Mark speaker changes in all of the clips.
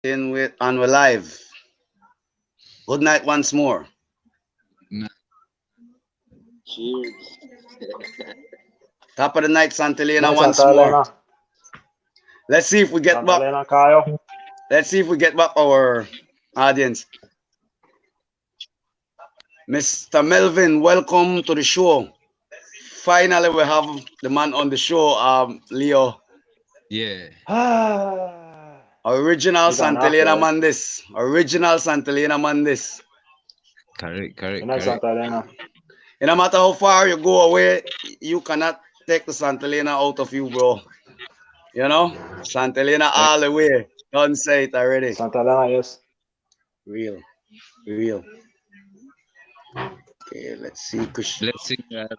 Speaker 1: In with and we're live. Good night once more.
Speaker 2: No,
Speaker 3: Cheers.
Speaker 1: Top of the night, Santelena
Speaker 4: Night,
Speaker 1: once
Speaker 4: Santa
Speaker 1: more.
Speaker 4: Elena.
Speaker 1: Let's see if we get
Speaker 4: Santa
Speaker 1: back.
Speaker 4: Elena, Kyle.
Speaker 1: Let's see if we get back our audience. Mr. Melvin, welcome to the show. Finally, we have the man on the show, Leo.
Speaker 2: yeah,
Speaker 1: Original
Speaker 4: You got knocked,
Speaker 1: Santelena
Speaker 4: right?
Speaker 1: Mandis. Original Santelena Mandis.
Speaker 2: correct,
Speaker 4: Good
Speaker 2: correct,
Speaker 4: night,
Speaker 2: correct.
Speaker 4: Santa Elena.
Speaker 1: And no matter how far you go away, you cannot take the Santelena out of you, bro. You know? Santelena
Speaker 2: Like,
Speaker 1: all the way. Don't say it already.
Speaker 4: Santa Elena, yes.
Speaker 1: Real. Real. Okay, let's see.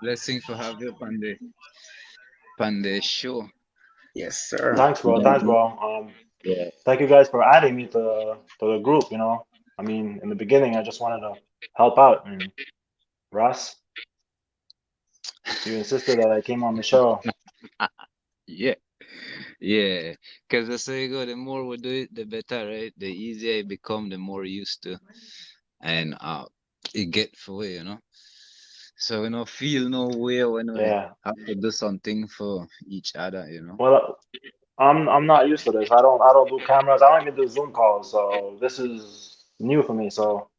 Speaker 2: blessing for have you on the show.
Speaker 1: Yes, sir.
Speaker 4: Thanks, bro. Thanks,
Speaker 3: Mhm.
Speaker 4: bro.
Speaker 3: Yeah.
Speaker 4: Thank you guys for adding me to the group. I mean, in the beginning, I just wanted to help out, and Russ, you insisted that I came on the show.
Speaker 2: Yeah, yeah. Because that's how you go. The more we do it, the better, right? The easier it become, the more used to, and it get for you. So we don't feel no way when we
Speaker 4: Yeah.
Speaker 2: have to do something for each other.
Speaker 4: Well, I'm not used to this. I don't do cameras. I don't even do Zoom calls. So this is new for me. So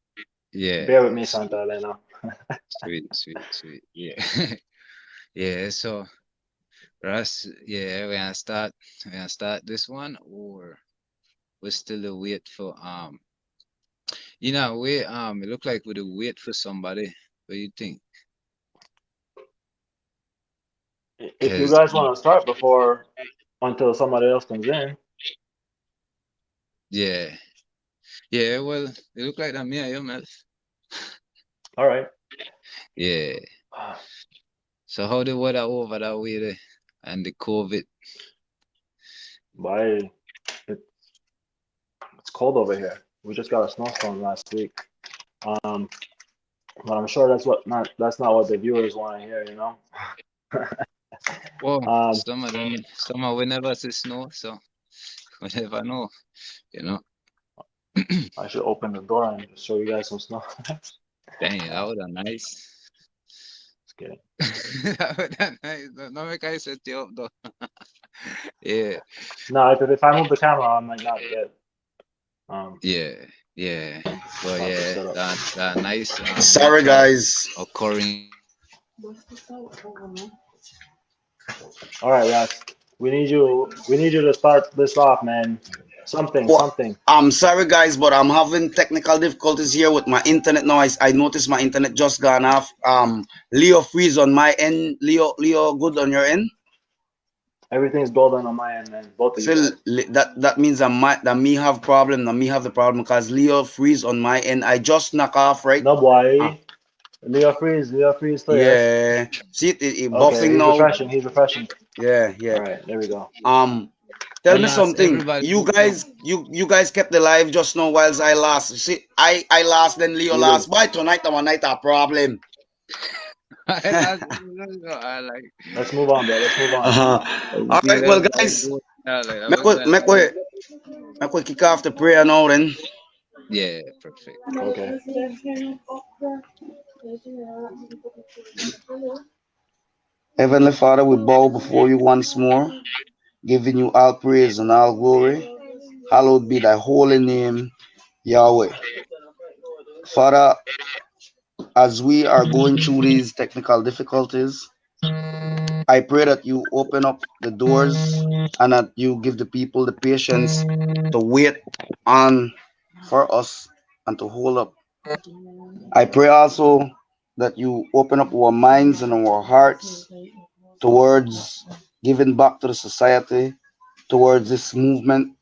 Speaker 2: Yeah,
Speaker 4: bear with me, Santa Elena.
Speaker 2: sweet, sweet, sweet. Yeah, yeah. So. Russ, yeah, we gonna start this one, or we still wait for we it look like we wait for somebody. What do you think?
Speaker 4: If you
Speaker 2: Cause
Speaker 4: guys want to start before until somebody else comes in,
Speaker 2: yeah, yeah, well, it look like that me and you, man.
Speaker 4: all right.
Speaker 2: Yeah. So how the weather over that way there, and the COVID?
Speaker 4: Bye. It, it's cold over here. We just got a snowstorm last week. Um, but I'm sure that's not what the viewers want to hear.
Speaker 2: Well,
Speaker 4: Um,
Speaker 2: some of we never see snow, so we never know, you know.
Speaker 4: I should open the door and show you guys some snow. Just
Speaker 2: Dang, that would have nice.
Speaker 4: kidding.
Speaker 2: That would have nice. No make I set you up though. Yeah,
Speaker 4: No, if I move the camera, I might not get
Speaker 2: yeah, yeah. But
Speaker 4: proper
Speaker 2: yeah,
Speaker 4: setup.
Speaker 2: that nice
Speaker 1: Sorry,
Speaker 2: natural
Speaker 1: guys.
Speaker 2: occurring.
Speaker 4: All right, Russ. We need you to start this off, man. Something,
Speaker 1: Well,
Speaker 4: something.
Speaker 1: I'm sorry, guys, but I'm having technical difficulties here with my internet now. I noticed my internet just gone off. Leo freeze on my end. Leo, good on your end.
Speaker 4: Everything's golden on my end, man. Both of you
Speaker 1: So
Speaker 4: guys.
Speaker 1: that means that me have problem. That me have the problem because Leo freeze on my end. I just knock off right.
Speaker 4: No
Speaker 1: Uh,
Speaker 4: boy. Leo Freeze too, yes?
Speaker 1: yeah. See it
Speaker 4: Okay,
Speaker 1: buffing
Speaker 4: he's
Speaker 1: now.
Speaker 4: refreshing. He's refreshing.
Speaker 1: Yeah,
Speaker 4: All
Speaker 1: yeah.
Speaker 4: right, there we go.
Speaker 1: Um, tell
Speaker 2: And
Speaker 1: me
Speaker 2: last,
Speaker 1: something.
Speaker 2: everybody
Speaker 1: You
Speaker 2: mute up.
Speaker 1: guys, you guys kept the live just now whilst I last. See, I last, then Leo
Speaker 4: We did.
Speaker 1: last. By tonight, our night a problem.
Speaker 2: I last, I like,
Speaker 4: Let's move on, bro. Let's move on.
Speaker 1: All
Speaker 2: see
Speaker 1: right, well,
Speaker 2: that like,
Speaker 1: guys,
Speaker 2: I
Speaker 1: make
Speaker 2: was
Speaker 1: we
Speaker 2: not
Speaker 1: make
Speaker 2: like,
Speaker 1: we make we kick off the prayer now. Then,
Speaker 2: yeah, perfect.
Speaker 4: Okay.
Speaker 1: Heavenly Father, we bow before you once more, giving you all praise and all glory. Hallowed be thy holy name, Yahweh. Father, as we are going through these technical difficulties, I pray that you open up the doors and that you give the people the patience to wait on for us and to hold up. I pray also that you open up our minds and our hearts towards giving back to the society, towards this movement,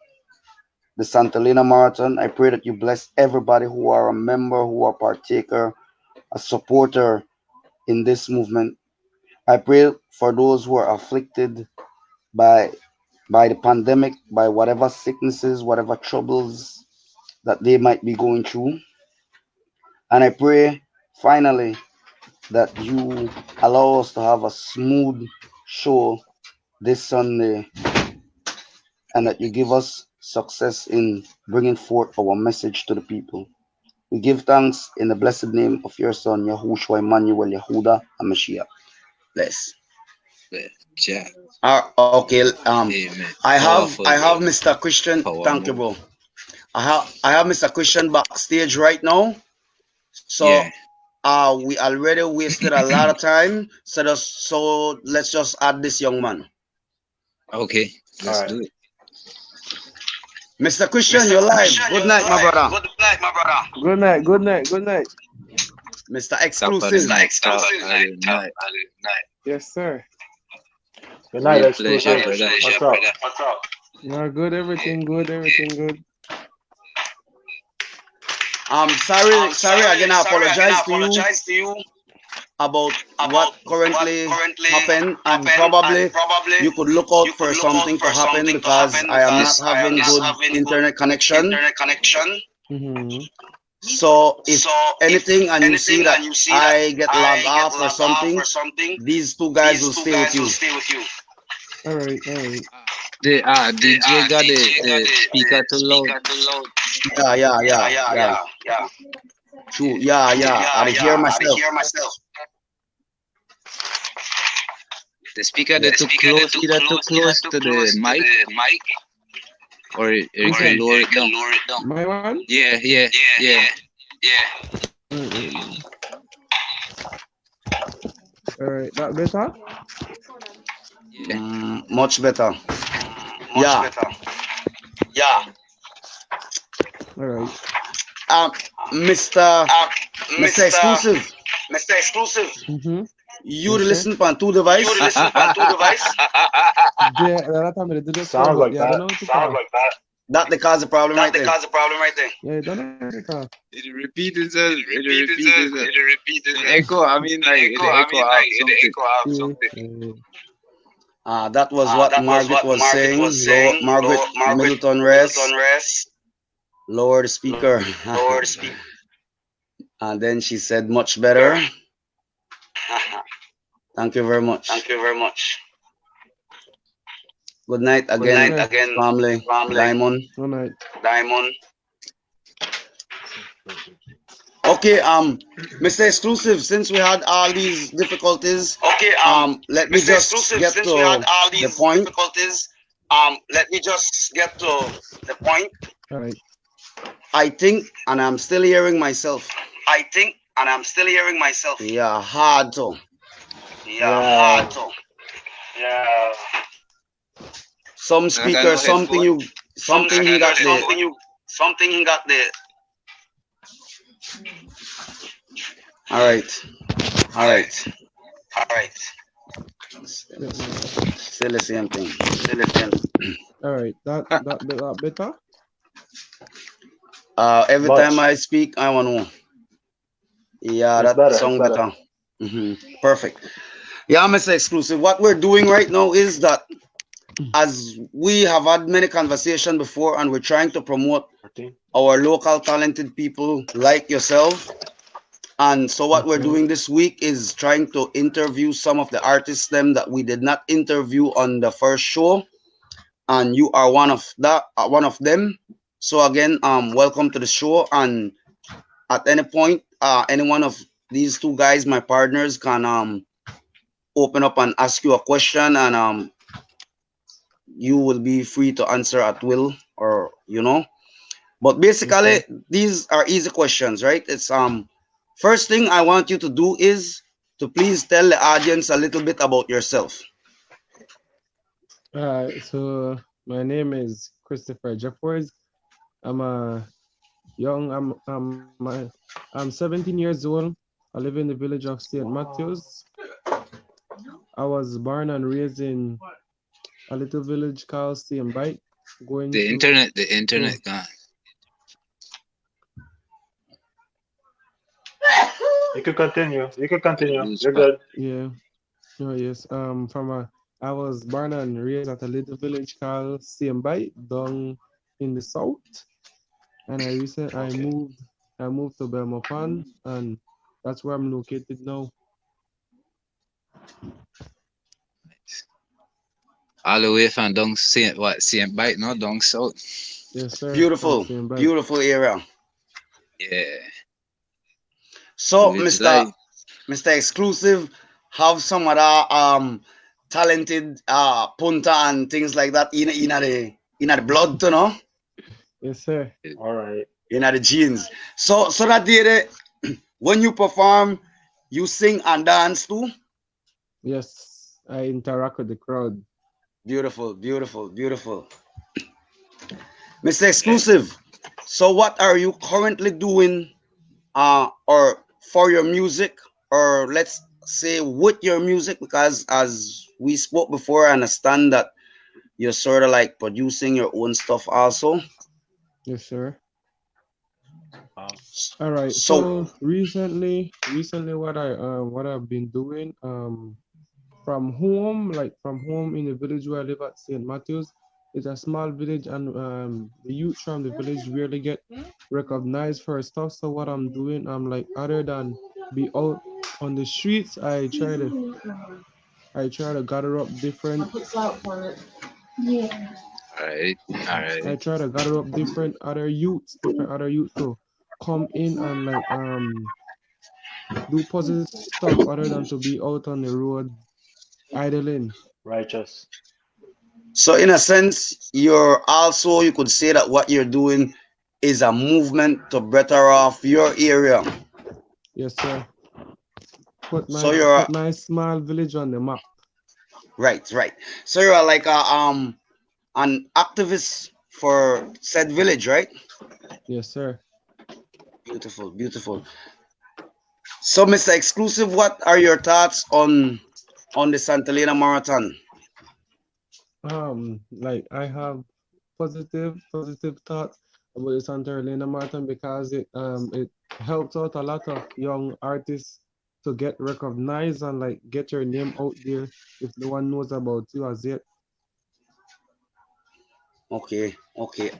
Speaker 1: the Santa Elena Marathon. I pray that you bless everybody who are a member, who are partaker, a supporter in this movement. I pray for those who are afflicted by by the pandemic, by whatever sicknesses, whatever troubles that they might be going through. And I pray finally that you allow us to have a smooth show this Sunday and that you give us success in bringing forth our message to the people. We give thanks in the blessed name of your Son, Yahushua Emmanuel Yehuda HaMashiach. Bless.
Speaker 2: Yeah.
Speaker 1: Okay.
Speaker 2: Amen.
Speaker 1: I
Speaker 2: Powerful,
Speaker 1: have
Speaker 2: brother.
Speaker 1: Mr. Christian.
Speaker 2: Power
Speaker 1: Thank you,
Speaker 2: move.
Speaker 1: bro. I have Mr. Christian backstage right now. So
Speaker 2: Yeah.
Speaker 1: we already wasted a lot of time. So let's just add this young man.
Speaker 2: Okay.
Speaker 4: All
Speaker 2: Let's
Speaker 4: right.
Speaker 2: do it.
Speaker 1: Mr. Christian,
Speaker 2: Mr.
Speaker 1: you're live.
Speaker 2: Christian,
Speaker 1: Good
Speaker 2: you're
Speaker 1: night, my
Speaker 2: live.
Speaker 1: brother.
Speaker 2: Good night, my brother.
Speaker 3: Good night, good night, good night.
Speaker 1: Mr.
Speaker 2: Top of the
Speaker 1: Exclusive.
Speaker 2: night. Top of the night.
Speaker 3: Yes, sir.
Speaker 4: Good night,
Speaker 2: Real pleasure,
Speaker 4: exclusive.
Speaker 2: brother.
Speaker 4: What's up?
Speaker 2: What's up?
Speaker 3: Yeah, good, everything good, everything good.
Speaker 1: Sorry again. I
Speaker 2: Sorry again. I
Speaker 1: apologize to you
Speaker 2: apologize to you
Speaker 1: about what
Speaker 2: about what
Speaker 1: currently
Speaker 2: currently
Speaker 1: happened, and
Speaker 2: happened, and
Speaker 1: probably
Speaker 2: probably
Speaker 1: you could look out
Speaker 2: you could
Speaker 1: for
Speaker 2: look out
Speaker 1: something to
Speaker 2: for
Speaker 1: happen
Speaker 2: something to
Speaker 1: because
Speaker 2: happen
Speaker 1: I am not
Speaker 2: because I am
Speaker 1: having
Speaker 2: not
Speaker 1: good
Speaker 2: having good
Speaker 1: internet connection.
Speaker 2: internet connection.
Speaker 3: Mm-hmm.
Speaker 1: So
Speaker 2: So
Speaker 1: if
Speaker 2: if
Speaker 1: anything and you see
Speaker 2: anything
Speaker 1: that
Speaker 2: and you see that
Speaker 1: I get logged
Speaker 2: I get
Speaker 1: off or
Speaker 2: logged off
Speaker 1: something,
Speaker 2: or something,
Speaker 1: these two guys
Speaker 2: these
Speaker 1: will
Speaker 2: two
Speaker 1: stay with
Speaker 2: guys will
Speaker 1: you.
Speaker 2: stay with you.
Speaker 3: All right, all right.
Speaker 2: The DJ got
Speaker 1: DJ
Speaker 2: the speaker too loud.
Speaker 1: speaker too loud. Yeah, yeah, yeah, yeah.
Speaker 2: Yeah.
Speaker 1: True. Yeah,
Speaker 2: True.
Speaker 1: yeah. I hear
Speaker 2: I
Speaker 1: myself.
Speaker 2: hear myself. The speaker they too close, either too close to the mic,
Speaker 1: mic,
Speaker 2: or you
Speaker 3: Which
Speaker 2: can
Speaker 3: one?
Speaker 2: lower it down.
Speaker 1: it down.
Speaker 3: My one?
Speaker 2: Yeah, yeah, yeah.
Speaker 1: Yeah.
Speaker 3: All right, all right. That better?
Speaker 2: Yeah.
Speaker 1: Much better.
Speaker 2: Much
Speaker 1: Yeah.
Speaker 2: better. Yeah.
Speaker 3: All right.
Speaker 1: Um, Mr.
Speaker 2: Um,
Speaker 1: Mr.
Speaker 2: Mr.
Speaker 1: Exclusive,
Speaker 2: Mr. Exclusive.
Speaker 3: Mm-hmm.
Speaker 1: you
Speaker 3: Yes, sir.
Speaker 1: listen on two
Speaker 2: You
Speaker 1: device.
Speaker 2: listen on two device.
Speaker 3: Yeah, that time I did it before,
Speaker 4: Sounds
Speaker 3: but
Speaker 4: like
Speaker 3: yeah, I don't
Speaker 4: that.
Speaker 3: know what to call.
Speaker 2: that.
Speaker 1: That the cause the problem
Speaker 2: That
Speaker 1: right
Speaker 2: the
Speaker 1: there.
Speaker 2: cause the problem right there.
Speaker 3: Yeah, I don't know what to call.
Speaker 2: It repeat itself. It
Speaker 1: Repeat
Speaker 2: repeat
Speaker 1: itself.
Speaker 2: itself.
Speaker 1: It repeat
Speaker 2: The
Speaker 1: itself.
Speaker 2: echo. I mean,
Speaker 1: The
Speaker 2: like
Speaker 1: echo.
Speaker 2: the
Speaker 1: I
Speaker 2: echo
Speaker 1: mean,
Speaker 2: out
Speaker 1: like the
Speaker 2: something.
Speaker 1: echo out
Speaker 3: Yeah,
Speaker 1: something.
Speaker 3: yeah.
Speaker 1: That was what
Speaker 2: That was
Speaker 1: Margaret
Speaker 2: what
Speaker 1: was
Speaker 2: Margaret
Speaker 1: saying.
Speaker 2: was saying.
Speaker 1: Margaret
Speaker 2: Margaret
Speaker 1: Middleton
Speaker 2: Middleton
Speaker 1: rest.
Speaker 2: rest.
Speaker 1: Lower the speaker.
Speaker 2: Lord speak.
Speaker 1: And then she said much better. Thank you very much.
Speaker 2: Thank you very much.
Speaker 1: Good night
Speaker 2: Good
Speaker 1: again,
Speaker 2: night
Speaker 3: Okay.
Speaker 2: again,
Speaker 1: family.
Speaker 2: family.
Speaker 1: Diamond.
Speaker 3: All right.
Speaker 2: Diamond.
Speaker 1: Okay, Mr. Exclusive, since we had all these difficulties,
Speaker 2: Okay,
Speaker 1: let me
Speaker 2: Mr.
Speaker 1: just
Speaker 2: Exclusive,
Speaker 1: get
Speaker 2: since we had
Speaker 1: to
Speaker 2: all
Speaker 1: the
Speaker 2: these
Speaker 1: point.
Speaker 2: difficulties, let me just get to the point.
Speaker 3: All right.
Speaker 1: I think, and I'm still hearing myself.
Speaker 2: I think, and I'm still hearing myself.
Speaker 1: Yeah, hard to.
Speaker 2: Yeah, hard to. Yeah.
Speaker 1: Some
Speaker 2: I got
Speaker 1: speaker,
Speaker 2: no headphone.
Speaker 1: something he got the.
Speaker 2: Something he got the.
Speaker 1: All right, all right.
Speaker 2: All right.
Speaker 3: Yeah,
Speaker 1: Still the same thing.
Speaker 2: Still the same.
Speaker 3: all right. That better?
Speaker 1: Every time
Speaker 4: Much.
Speaker 1: I speak, I want to. Yeah,
Speaker 4: It's
Speaker 1: that
Speaker 4: better. It's
Speaker 1: sound
Speaker 4: better.
Speaker 1: better. Perfect. Yeah, Mr. Exclusive. What we're doing right now is that as we have had many conversations before, and we're trying to promote
Speaker 4: 14.
Speaker 1: our local talented people like yourself. And so what we're
Speaker 3: Okay.
Speaker 1: doing this week is trying to interview some of the artists them that we did not interview on the first show, and you are one of them. So again, welcome to the show. And at any point, any one of these two guys, my partners, can open up and ask you a question, and you will be free to answer at will, or But basically,
Speaker 3: Okay.
Speaker 1: these are easy questions, right? It's first thing I want you to do is to please tell the audience a little bit about yourself.
Speaker 3: All right. So my name is Christopher Jeffers. I'm a young. I'm 17 years old. I live in the village of St. Matthews. I was born and raised in a little village called St. Bite, going through.
Speaker 2: The
Speaker 3: Oh,
Speaker 2: internet gone.
Speaker 4: You could continue. You could
Speaker 2: You
Speaker 4: continue.
Speaker 2: lose
Speaker 4: You're
Speaker 2: spot.
Speaker 4: good.
Speaker 3: yeah. Oh yes. I was born and raised at a little village called St. Bite down in the south, and
Speaker 4: Okay.
Speaker 3: I moved to Belmopan, and that's where I'm located now.
Speaker 2: All the way from down Saint Bite, no, down south.
Speaker 3: Yes, sir. From
Speaker 1: Beautiful,
Speaker 3: same bike.
Speaker 1: beautiful area.
Speaker 2: Yeah,
Speaker 1: So,
Speaker 2: live
Speaker 1: Mr.
Speaker 2: life.
Speaker 1: Mr. Exclusive, have some other talented punter and things like that in the blood, you know,
Speaker 3: Yes, sir.
Speaker 4: All right.
Speaker 1: in the genes. So that day, when you perform, you sing and dance too.
Speaker 3: Yes, I interact with the crowd.
Speaker 1: Beautiful, beautiful, beautiful. Mr.
Speaker 2: Yeah.
Speaker 1: Exclusive. So what are you currently doing or for your music, or let's say with your music, because as we spoke before, I understand that you're sort of like producing your own stuff also.
Speaker 3: Yes, sir.
Speaker 4: Wow.
Speaker 3: All right.
Speaker 1: So
Speaker 3: So recently, what I've been doing, from home, like from home in the village where I live at St. Matthews, it's a small village, and the youth from the village really get recognized for stuff. So what I'm doing, I'm like, other than be out on the streets, I try to gather up different
Speaker 2: All right. All
Speaker 3: I
Speaker 2: right.
Speaker 3: try to gather up different other youths to come in and like do positive stuff other than to be out on the road idling.
Speaker 4: Righteous.
Speaker 1: so in a sense, you're also, you could say that what you're doing is a movement to better off your area.
Speaker 3: Yes, sir. Put
Speaker 1: So
Speaker 3: my
Speaker 1: you're
Speaker 3: put my small village on the map.
Speaker 1: right, right. So you're like an activist for said village, right?
Speaker 3: Yes, sir.
Speaker 1: Beautiful, beautiful. So, Mr. Exclusive, what are your thoughts on the Santa Elena Marathon?
Speaker 3: Like I have positive thoughts about the Santa Elena Marathon because it helps out a lot of young artists to get recognized and like get your name out there if no one knows about you as yet.
Speaker 1: Okay, okay.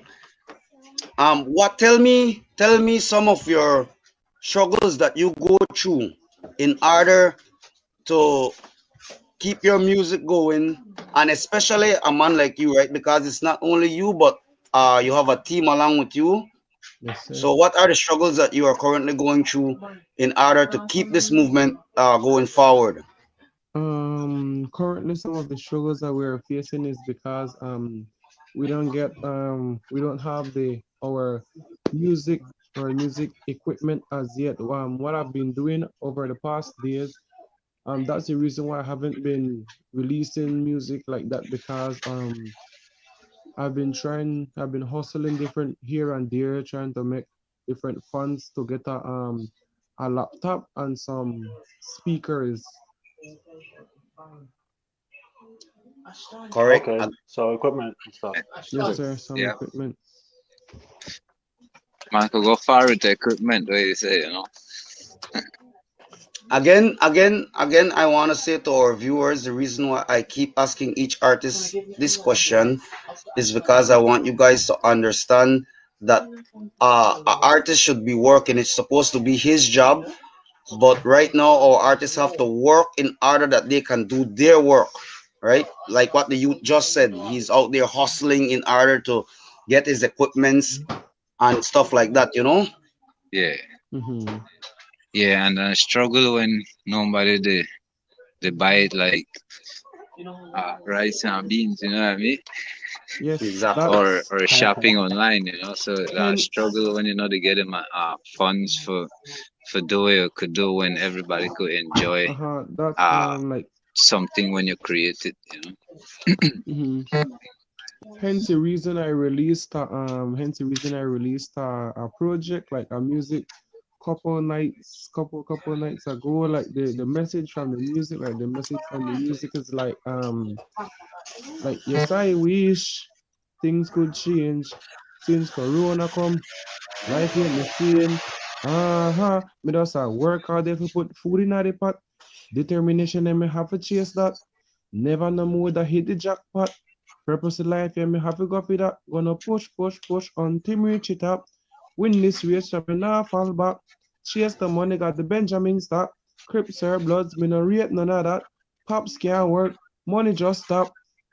Speaker 1: What tell me some of your struggles that you go through in order to keep your music going, and especially a man like you, right? Because it's not only you, but you have a team along with you.
Speaker 3: Yes, sir.
Speaker 1: So, what are the struggles that you are currently going through in order to keep this movement going forward?
Speaker 3: Currently some of the struggles that we're facing is because we don't have the music our music equipment as yet. What I've been doing over the past days, that's the reason why I haven't been releasing music like that because I've been hustling different here and there, trying to make different funds to get a laptop and some speakers.
Speaker 1: Correct.
Speaker 4: Okay. So equipment and stuff.
Speaker 3: Yes, sir, some
Speaker 2: Yeah.
Speaker 3: equipment.
Speaker 2: Man could go far with the equipment, what you say, you know.
Speaker 1: Again, I want to say to our viewers, the reason why I keep asking each artist this question is because I want you guys to understand that an artist should be working. It's supposed to be his job, but right now our artists have to work in order that they can do their work, right? Like what the youth just said, he's out there hustling in order to get his equipments and stuff like that, you know?
Speaker 2: Yeah.
Speaker 3: Mm-hmm.
Speaker 2: Yeah, and I struggle when nobody they buy it like rice and beans, you know what I mean?
Speaker 3: Yes,
Speaker 1: Exactly.
Speaker 3: that's
Speaker 2: Or shopping online, you know. So I
Speaker 3: hence.
Speaker 2: struggle when they get them funds for do what you could do when everybody could enjoy
Speaker 3: That's
Speaker 2: uh
Speaker 3: like
Speaker 2: something when you create it, you know.
Speaker 3: hmm hence the reason I released a project like a music couple nights ago. Like the message from the music, like the message from the music is like yes, I wish things could change since Corona come. Life ain't the same. Me just work hard if you put food in the pot. Determination and me have to chase that. Never no more that hit the jackpot. Purpose of life, yeah, me have to go for that. Gonna push until me reach it up. Win this race, so me nah fall back. Chase the money, got the Benjamin stack. Crips or bloods, me no rate none of that. Pops can't work, money just stop.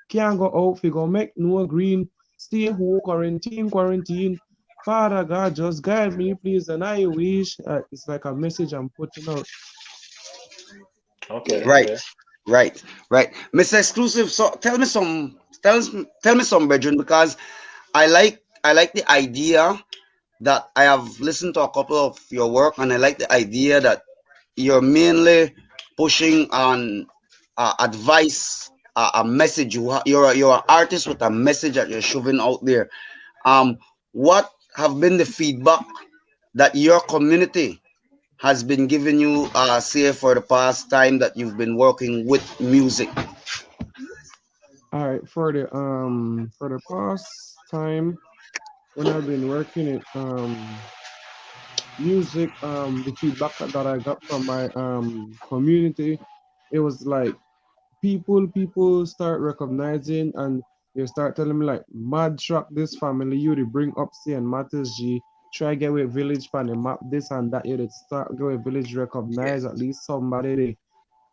Speaker 3: Can't go out, fi go make no green, stay home, quarantine. Father God, just guide me, please. And I wish it's like a message I'm putting out.
Speaker 4: Okay,
Speaker 1: Right,
Speaker 4: okay.
Speaker 1: right, right. Mr. Exclusive, so tell me some, brethren, because I like the idea that I have listened to a couple of your work, and I like the idea that you're mainly pushing on advice, a message. You're an artist with a message that you're shoving out there. What have been the feedback that your community has been giving you, say, for the past time that you've been working with music?
Speaker 3: All right, for the past time when I've been working at music, the feedback that I got from my community, it was like people start recognizing, and they start telling me like, mad track this family you they bring up and matters G, try get with village pan the map this and that, you they start get with village
Speaker 2: Yeah.
Speaker 3: recognize at least somebody they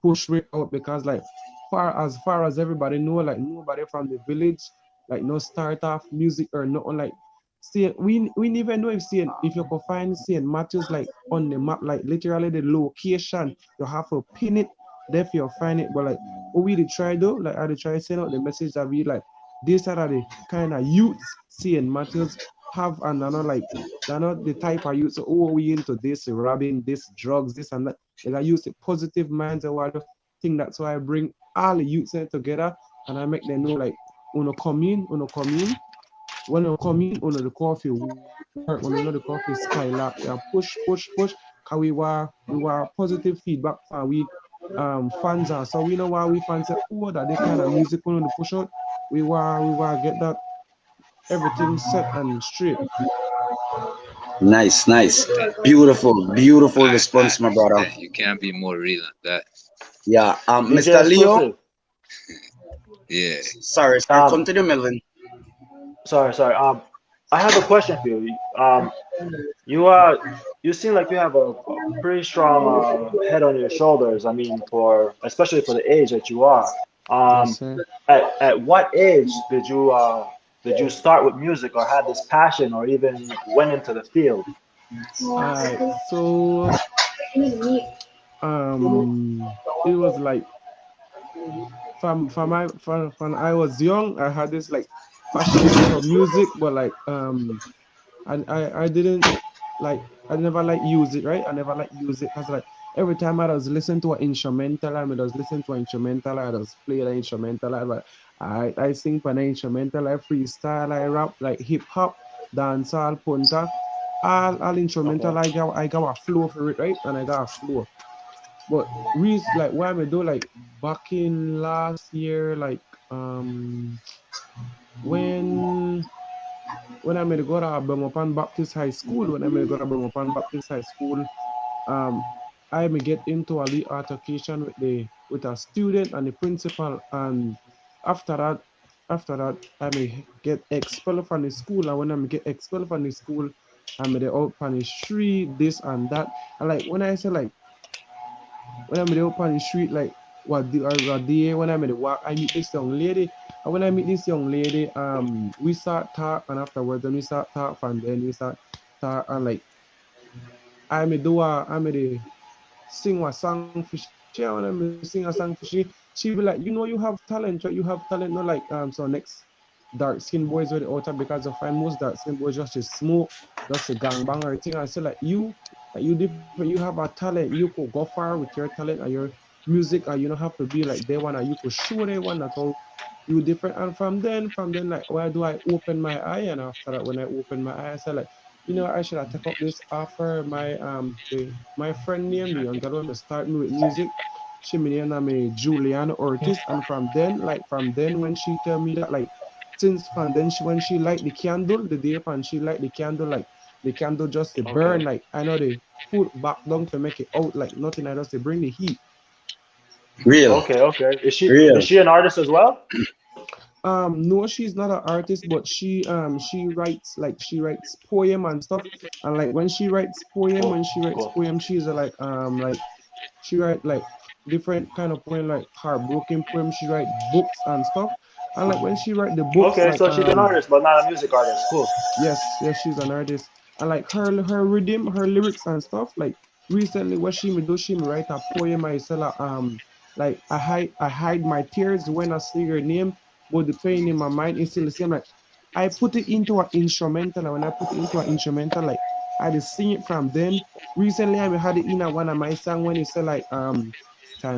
Speaker 3: push it out, because like far as everybody know, like nobody from the village, like no start off music or nothing, like see we never know if you could find St. Matthews like on the map, like literally the location, you have to pin it there for you find it. But like what we did try though, like I did try send out the message that we like these are the kind of youths St. Matthews have, and they're not like they're not the type of youth so oh we into this robbing, this drugs, this and that. Is I use the positive minds and what I think that's why I bring all the youths in together, and I make them know like when you come in, on the coffee work, when you know the coffee skylark, yeah, push, cause we were positive feedback for we fans are. So we know why we fans say, oh, that the kind of music we want to push out. We were get that everything set and straight.
Speaker 1: Nice, nice,
Speaker 2: That,
Speaker 1: beautiful response, my brother.
Speaker 2: you can't be more real than that.
Speaker 1: Yeah,
Speaker 4: DJ
Speaker 1: Mr. Leo.
Speaker 4: Exclusive.
Speaker 2: Yeah.
Speaker 1: Sorry,
Speaker 4: Um,
Speaker 1: continue, Melvin.
Speaker 4: sorry. I have a question for you. You you seem like you have a pretty strong head on your shoulders. I mean, for especially for the age that you are.
Speaker 3: Yes,
Speaker 4: Um,
Speaker 3: sir.
Speaker 4: at what age did you start with music or had this passion or even went into the field?
Speaker 3: All right. So it was like from I was young, I had this like passion for music, but like I didn't like I never like use it, right? I never like use it because like every time I was listening to an instrumental, I was listening to an instrumental, I was play the instrumental, I sing for an instrumental, I freestyle, I rap like hip hop, dancehall, punta, all
Speaker 4: Okay.
Speaker 3: instrumental. I got a flow for it, right? And I got a flow. But like why me do like back in last year, like um when when I made to go to Bremopan Baptist High School, when I made to go to Bremopan Baptist High School, um, I may get into a little altercation with a student and the principal, and after that, I may get expelled from the school, and when I may get expelled from the school, I may out on the street, this and that, and like when I say like when I'm out on the street, like what day when I'm at the walk, I meet this young lady. And when I meet this young lady, we start talk, and afterwards, then we start talk, and then we start talk, and like I may do sing a song for she, and when I may sing a song for she be like, you know, you have talent, right? You have talent, not like so next dark skin boys with the outer because I find most dark skin boys just to smoke, just a gangbang or thing. I say like you different, you have a talent, you could go far with your talent and your music, and you don't have to be like they wanna you could show they one that's all you different. And from then like why do I open my eye, and after that when I open my eye I say like, you know, I should have take up this offer. My friend named the young girl when I start me with music. She me name me Juliana Ortiz, and from then when she tell me that like since from then when she light the candle the day and she light the candle like the candle just to burn
Speaker 4: Okay.
Speaker 3: like I know they put back down to make it out like nothing. I just they bring the heat.
Speaker 1: Real,
Speaker 4: Okay. Is
Speaker 1: real.
Speaker 4: she an artist as well?
Speaker 3: No, she's not an artist, but she writes poem and stuff. And like when
Speaker 4: Cool.
Speaker 3: she writes
Speaker 4: Cool.
Speaker 3: poem, she's like she write like different kind of poem, like heartbroken poem. She write books and stuff. And like when she write the books,
Speaker 4: Okay,
Speaker 3: like
Speaker 4: so she's an artist, but not a music artist. Cool.
Speaker 3: yes, yes, she's an artist. And like her rhythm, her lyrics and stuff. Like recently, what she me do, she me write a poem. I sell like I hide my tears when I see your name, but the pain in my mind is still the same. Like I put it into an instrumental, and when I put it into an instrumental, like I just sing it from then. Recently, I had it in a one of my song when it said like time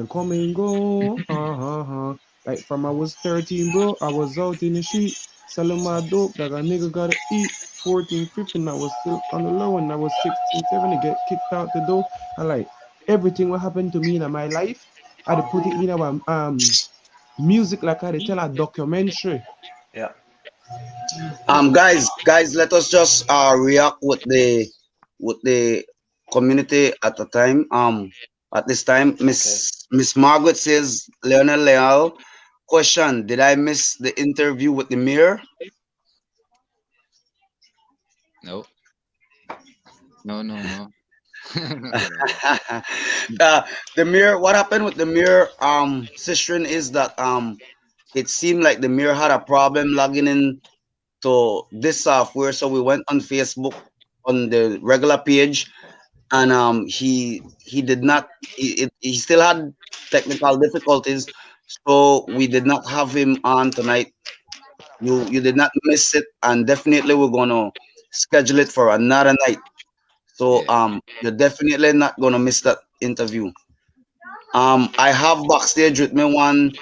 Speaker 3: come and go, like from I was 13, bro, I was out in the street selling my dope that a nigga gotta eat. 14, 15, I was still on the low, and I was 16, 17, get kicked out the door. And like everything what happened to me in my life, I had to put it in our music, like I had to tell a documentary.
Speaker 4: Yeah.
Speaker 1: Guys, let us just react with the community at the time. At this time,
Speaker 4: Okay.
Speaker 1: Miss Margaret says, Leonel Leal, question: did I miss the interview with the mayor?
Speaker 2: No, no, no, no. No.
Speaker 1: The mayor. What happened with the mayor? Sistren is that it seemed like the mayor had a problem logging in to this software, so we went on Facebook on the regular page, and he did not he still had technical difficulties, so we did not have him on tonight. You did not miss it, and definitely we're gonna schedule it for another night. So
Speaker 2: Yeah.
Speaker 1: you're definitely not gonna miss that interview. I have backstage with me one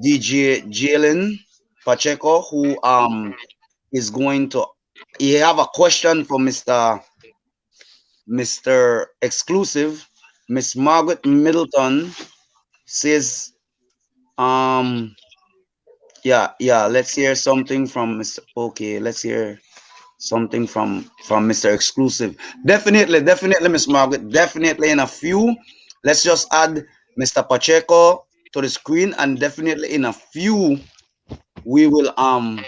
Speaker 1: DJ Jaelen Pacheco, who is going to he have a question for Mr. Exclusive. Miss Margaret Middleton says, um, yeah, let's hear something from Mr. Okay, let's hear something from Mr. Exclusive. Definitely, Miss Margaret. Definitely in a few. Let's just add Mr. Pacheco to the screen, and definitely in a few we will um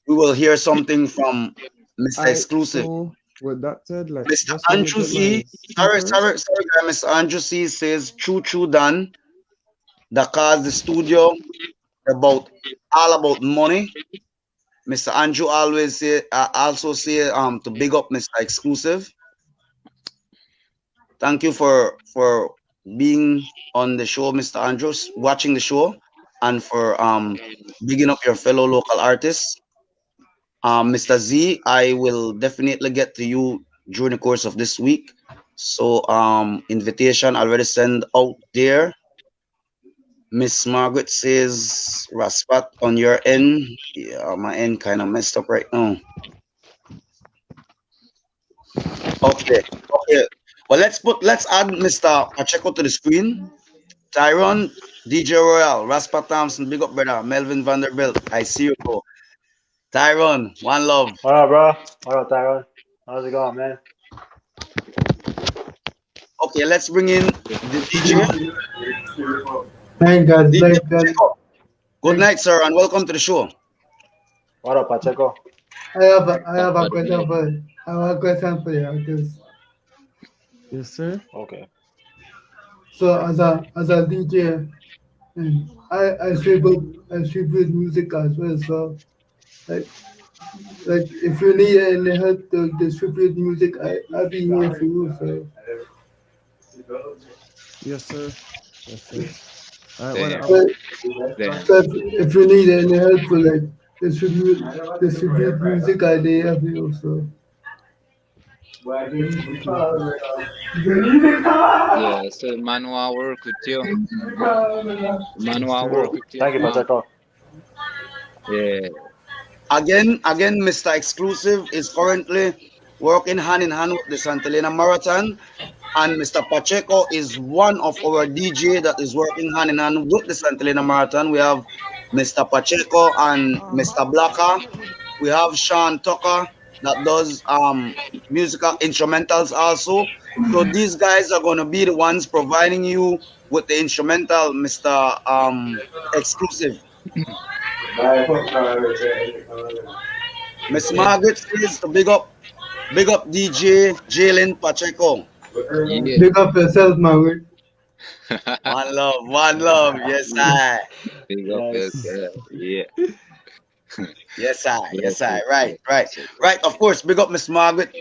Speaker 1: we will hear something from Mr.
Speaker 3: I
Speaker 1: Exclusive.
Speaker 3: so with that said, like
Speaker 1: Mr.
Speaker 3: just let me
Speaker 1: Andrew
Speaker 3: get my
Speaker 1: Z. Sorry,
Speaker 3: speakers.
Speaker 1: sorry, sorry, guy. Mr. Andrew C says, choo done. The cars, the studio, about all about money. Mr. Andrew always say, also say, to big up Mr. Exclusive. Thank you for being on the show, Mr. Andrews, watching the show, and for bigging up your fellow local artists. Mr. Z, I will definitely get to you during the course of this week. So invitation already sent out there. Miss Margaret says Raspat on your end. Yeah, my end kind of messed up right now. Okay, okay. Well, let's add Mr. Pacheco to the screen. Tyron, DJ Royal, Raspa Thompson, big up brother, Melvin Vanderbilt. I see you, bro. Tyron, one love.
Speaker 4: What up, bro? What up, Tyron? How's it going, man?
Speaker 1: Okay, let's bring in the DJ.
Speaker 5: Hey guys,
Speaker 1: DJ Pacheco. Good
Speaker 5: like
Speaker 1: night, sir, and welcome to the show.
Speaker 4: What up, Pacheco?
Speaker 5: I have a
Speaker 2: But
Speaker 5: question for I have a question for you because
Speaker 3: Yes, sir.
Speaker 4: Okay.
Speaker 5: so as a DJ and I distribute music as well. So like if you need any help to distribute music, I'll be here for you. So
Speaker 3: Yes, sir. Yes, sir. All right, what
Speaker 2: damn,
Speaker 3: I'm
Speaker 5: so,
Speaker 2: damn.
Speaker 5: if you need any help for like distribute music, I they have you. So
Speaker 3: thank you.
Speaker 2: Yeah, so man want work with you. Man
Speaker 3: Yes,
Speaker 2: want
Speaker 3: sir.
Speaker 2: work
Speaker 4: Cool.
Speaker 2: with you,
Speaker 4: Thank you,
Speaker 2: man.
Speaker 4: Pacheco.
Speaker 2: Yeah.
Speaker 1: Again, Mr. Exclusive is currently working hand in hand with the Santa Elena Marathon, and Mr. Pacheco is one of our DJ that is working hand in hand with the Santa Elena Marathon. We have Mr. Pacheco and Mr. Blacker. We have Sean Tucker that does musical instrumentals also. So these guys are gonna be the ones providing you with the instrumental, Mr. Exclusive. Miss Margaret says to big up DJ Jaelen Pacheco.
Speaker 2: Yeah.
Speaker 5: big up yourself, Margaret.
Speaker 1: One love, one love. Yes, I.
Speaker 2: Big up
Speaker 4: Yes.
Speaker 2: yourself. Yeah.
Speaker 1: Yes, I. Yes, I.
Speaker 2: Blessed,
Speaker 1: Right, right,
Speaker 2: blessed.
Speaker 1: right. Of course, big up Miss Margaret,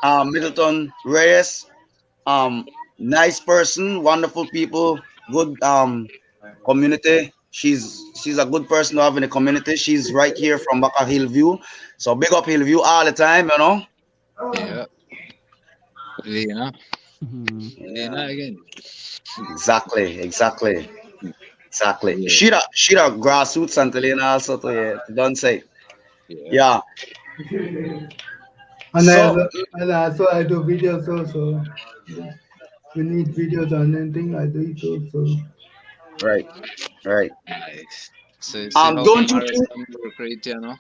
Speaker 1: Middleton Reyes. Nice person, wonderful people, good community. She's a good person to have in the community. She's right here from Baka Hillview. So big up Hillview all the time, you know.
Speaker 2: Yeah. Lena.
Speaker 1: Yeah,
Speaker 2: Lena again.
Speaker 1: exactly, exactly, exactly.
Speaker 2: Yeah.
Speaker 1: She'da grassroots Santa Elena also to yeah, don't say.
Speaker 2: Yeah.
Speaker 1: Yeah.
Speaker 5: And I
Speaker 1: So
Speaker 5: also, and also I do videos also. We need videos on anything, I do it also.
Speaker 1: right, right.
Speaker 2: Nice. So you see how
Speaker 1: Don't you think
Speaker 2: marathon work right, you know?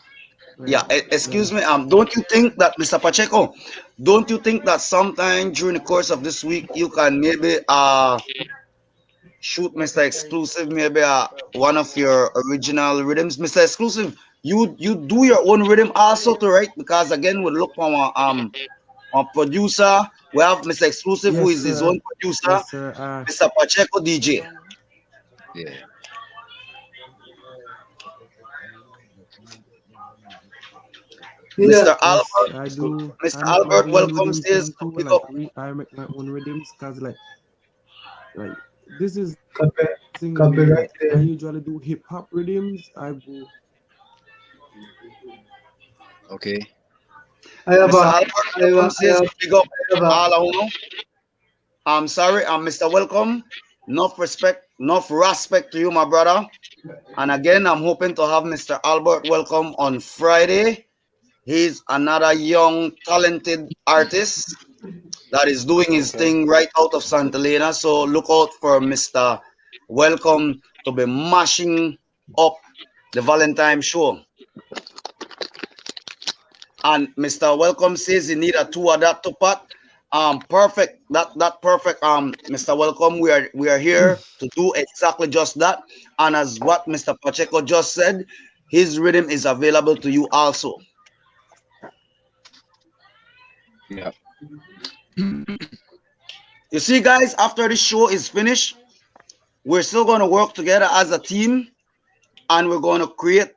Speaker 1: yeah,
Speaker 3: Right.
Speaker 1: excuse me.
Speaker 3: Nice.
Speaker 1: Don't you think that Mr. Pacheco, don't you think that sometime during the course of this week you can maybe shoot Mr. Exclusive maybe one of your original rhythms, Mr. Exclusive. You do your own rhythm also to right because again we look for a producer. We have Mr. Exclusive who
Speaker 3: Yes,
Speaker 1: is his
Speaker 3: sir.
Speaker 1: own producer,
Speaker 3: Yes, sir.
Speaker 1: Mr. Pacheco DJ,
Speaker 2: Yeah.
Speaker 5: Yeah,
Speaker 1: Mr.
Speaker 3: Yes,
Speaker 1: Albert.
Speaker 3: I
Speaker 4: It's good.
Speaker 3: do.
Speaker 1: Mr.
Speaker 3: I make my
Speaker 1: Albert,
Speaker 3: own
Speaker 1: welcome.
Speaker 3: rhythms
Speaker 1: Says
Speaker 3: them too.
Speaker 1: pick
Speaker 3: Like
Speaker 1: up.
Speaker 3: I make my own rhythms cause like this is the thing with me. Like I
Speaker 5: copyright
Speaker 3: usually do
Speaker 5: them.
Speaker 3: hip hop rhythms. I go
Speaker 2: Okay.
Speaker 5: I have
Speaker 1: Mr.
Speaker 5: a,
Speaker 1: Albert,
Speaker 5: I have
Speaker 1: welcome.
Speaker 5: a, I
Speaker 1: Says
Speaker 5: have,
Speaker 1: pick up.
Speaker 5: I have a,
Speaker 1: All I know. I'm sorry, I'm Mr. Welcome. Enough respect, enough respect to you, my brother. And again, I'm hoping to have Mr. Albert welcome on Friday. He's another young, talented artist that is doing his
Speaker 4: Okay.
Speaker 1: thing right out of Santa Elena. So look out for Mr. Welcome to be mashing up the Valentine show. And Mr. Welcome says he need a two adapter pot. Perfect. That perfect. Mr. Welcome, we are here to do exactly just that. And as what Mr. Pacheco just said, his rhythm is available to you also.
Speaker 2: Yeah.
Speaker 1: You see, guys, after this show is finished, we're still going to work together as a team, and we're going to create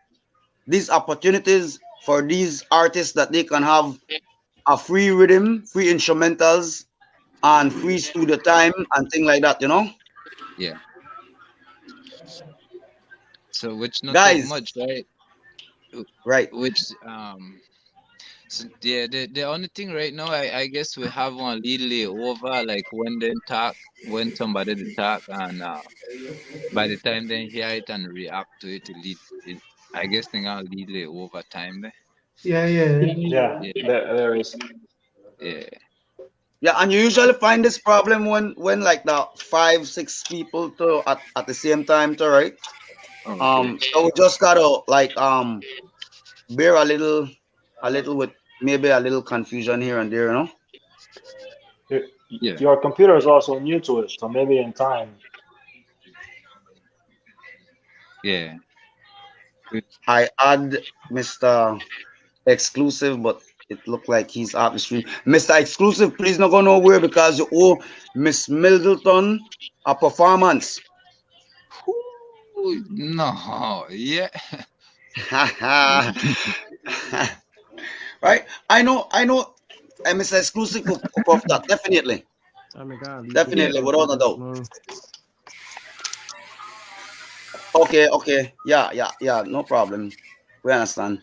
Speaker 1: these opportunities for these artists that they can have a free rhythm, free instrumentals, and free studio time and things like that.
Speaker 2: Yeah. So which not too
Speaker 1: Guys,
Speaker 2: much, right?
Speaker 1: right?
Speaker 2: Which so yeah, the only thing right now, I guess we have one little over, like when they talk, when somebody they talk, and by the time they hear it and react to it, I guess they got little over time there.
Speaker 5: yeah, yeah.
Speaker 4: Yeah,
Speaker 2: Yeah,
Speaker 4: there is.
Speaker 2: yeah.
Speaker 1: Yeah, and you usually find this problem when like the 5, 6 people to at the same time to right.
Speaker 2: Okay.
Speaker 1: So we just gotta like bear a little with maybe a little confusion here and there.
Speaker 4: Your,
Speaker 2: Yeah,
Speaker 4: your computer is also new to it, so maybe in time.
Speaker 2: yeah. Good.
Speaker 1: I add Mr. Exclusive, but it looked like he's off the stream. Mr. Exclusive, please not go nowhere because you owe Miss Middleton a performance.
Speaker 2: Ooh, no, yeah.
Speaker 1: Right? I know, Mr. Exclusive could puff that. Definitely.
Speaker 3: I make a leave the
Speaker 2: Yeah,
Speaker 1: Definitely,
Speaker 3: clubhouse
Speaker 1: without
Speaker 3: like
Speaker 1: a
Speaker 3: this
Speaker 1: doubt.
Speaker 3: now.
Speaker 1: Okay, okay. Yeah, yeah, yeah. No problem. We understand.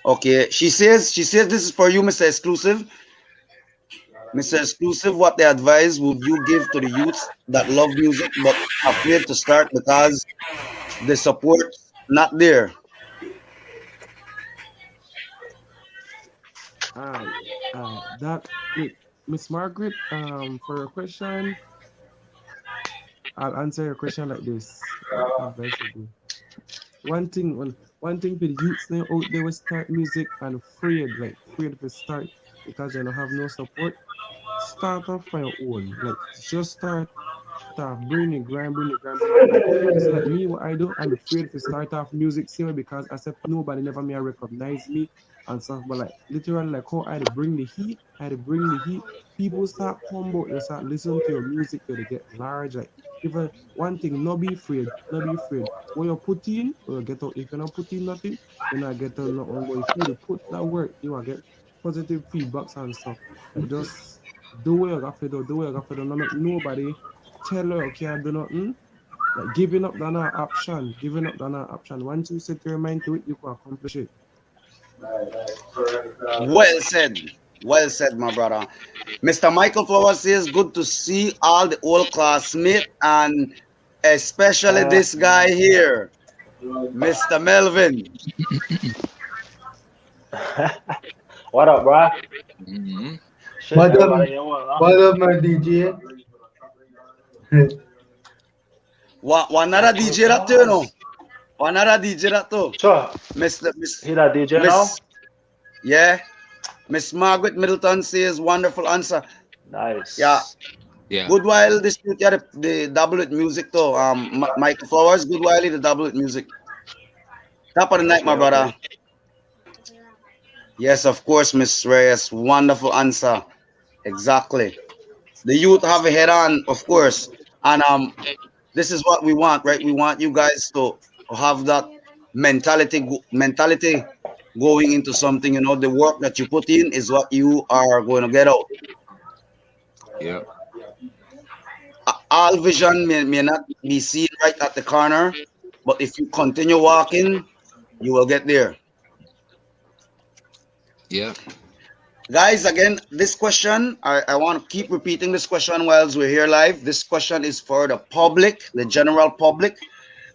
Speaker 1: Okay. She says this is for you, Mr. Exclusive. Mr. Exclusive, what the advice would you give to the youths that love music but afraid to start because the support's not there?
Speaker 3: Uh, that wait, Miss Margaret. For your question, I'll answer your question like this. What advice would be? One thing for the youths now out there will start music and afraid to start because they don't have no support. Start off on your own. Like just start. bring the grind, bring the grind, bring the grind. So like me, what I do, I'm afraid to start off music same way because I said nobody never may recognize me and stuff. But like literally like how I had to bring the heat, I had to bring the heat. People start humble, they start listening to your music, they get large. Like if one thing, not be afraid, not be afraid. What you put in, will get out. If you're not putting nothing, you're not getting nothing. But if you put that work, you will get positive feedbacks and stuff. Like just do what you got to do, do what you got to do. Not make nobody tell you you can't do nothing. Like giving up not an option. Giving up not an option. Once you set your mind to it, you can accomplish it.
Speaker 1: Well said. Well said, my brother. Mr. Michael Flowers says, good to see all the old classmates and especially
Speaker 4: Uh,
Speaker 1: this guy here, Mr. Melvin.
Speaker 4: what up, bro?
Speaker 2: Mm-hmm.
Speaker 4: Shit,
Speaker 5: What up,
Speaker 4: everybody in one, huh?
Speaker 5: what up, my DJ?
Speaker 1: Another DJ that too, you know. Another DJ that too.
Speaker 4: Sure.
Speaker 1: Miss
Speaker 4: He that DJ now?
Speaker 1: Miss yeah. Miss Margaret Middleton says wonderful answer. Yeah.
Speaker 4: Nice.
Speaker 2: Yeah.
Speaker 1: Good while this yeah, the double it music too. Michael Flowers, good while the double it music. Top of the night, my
Speaker 4: Okay, okay.
Speaker 1: brother. Yes, of course, Miss Reyes. Wonderful answer. Exactly. The youth have a head on, of course. And this is what we want, right? We want you guys to have that mentality going into something. You know, the work that you put in is what you are going to get out.
Speaker 2: Yeah.
Speaker 1: All vision may not be seen right at the corner, but if you continue walking, you will get there.
Speaker 2: Yeah.
Speaker 1: Guys, again, this question, I want to keep repeating this question whilst we're here live. This question is for the public, the general public,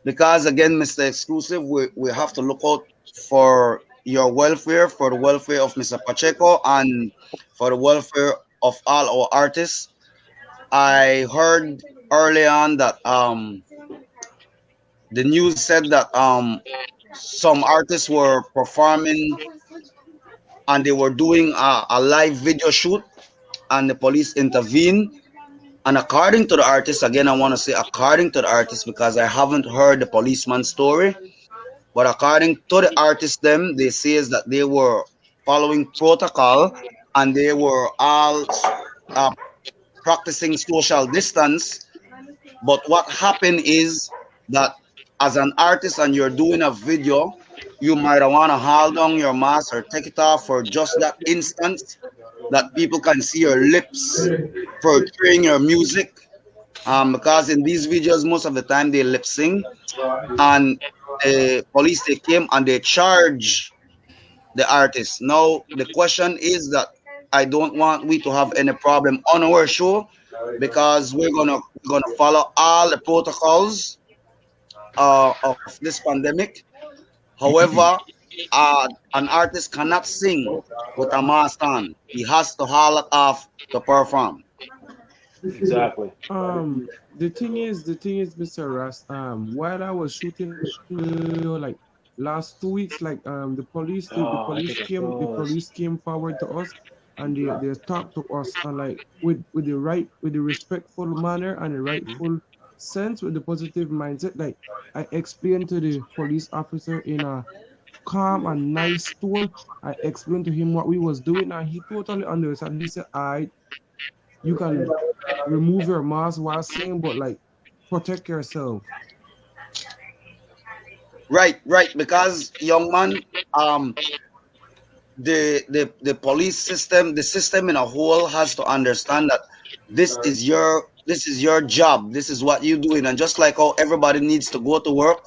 Speaker 1: because again, Mr. Exclusive, we have to look out for your welfare, for the welfare of Mr. Pacheco, and for the welfare of all our artists. I heard early on that the news said that some artists were performing and they were doing a live video shoot and the police intervened. And according to the artist, again, I want to say according to the artist because I haven't heard the policeman's story. But according to the artist, them they says that they were following protocol and they were all uh, practicing social distance. But what happened is that as an artist and you're doing a video, you might want to hold down your mask or take it off for just that instant that people can see your lips portraying your music. Because in these videos, most of the time they lip sync, and the police they came and they charge the artist. Now the question is that I don't want we to have any problem on our show because we're gonna follow all the protocols of this pandemic. However, an artist cannot sing with a mask on. He has to haul it off to perform.
Speaker 4: Exactly.
Speaker 3: The thing is, Mr. Ras, while I was shooting the video, like last 2 weeks, like
Speaker 4: Oh, I think it's
Speaker 3: the
Speaker 4: closed.
Speaker 3: police came forward to us, and they talked to us, and like with the respectful manner and the rightful sense, with the positive mindset, like I explained to the police officer in a calm and nice tone. I explained to him what we was doing, and he totally understood. He said, "I, you can remove your mask while singing, but like protect yourself."
Speaker 1: Right, right. Because young man, um, the police system, the system in a whole has to understand that this is your job. This is what you're doing, and just like how everybody needs to go to work,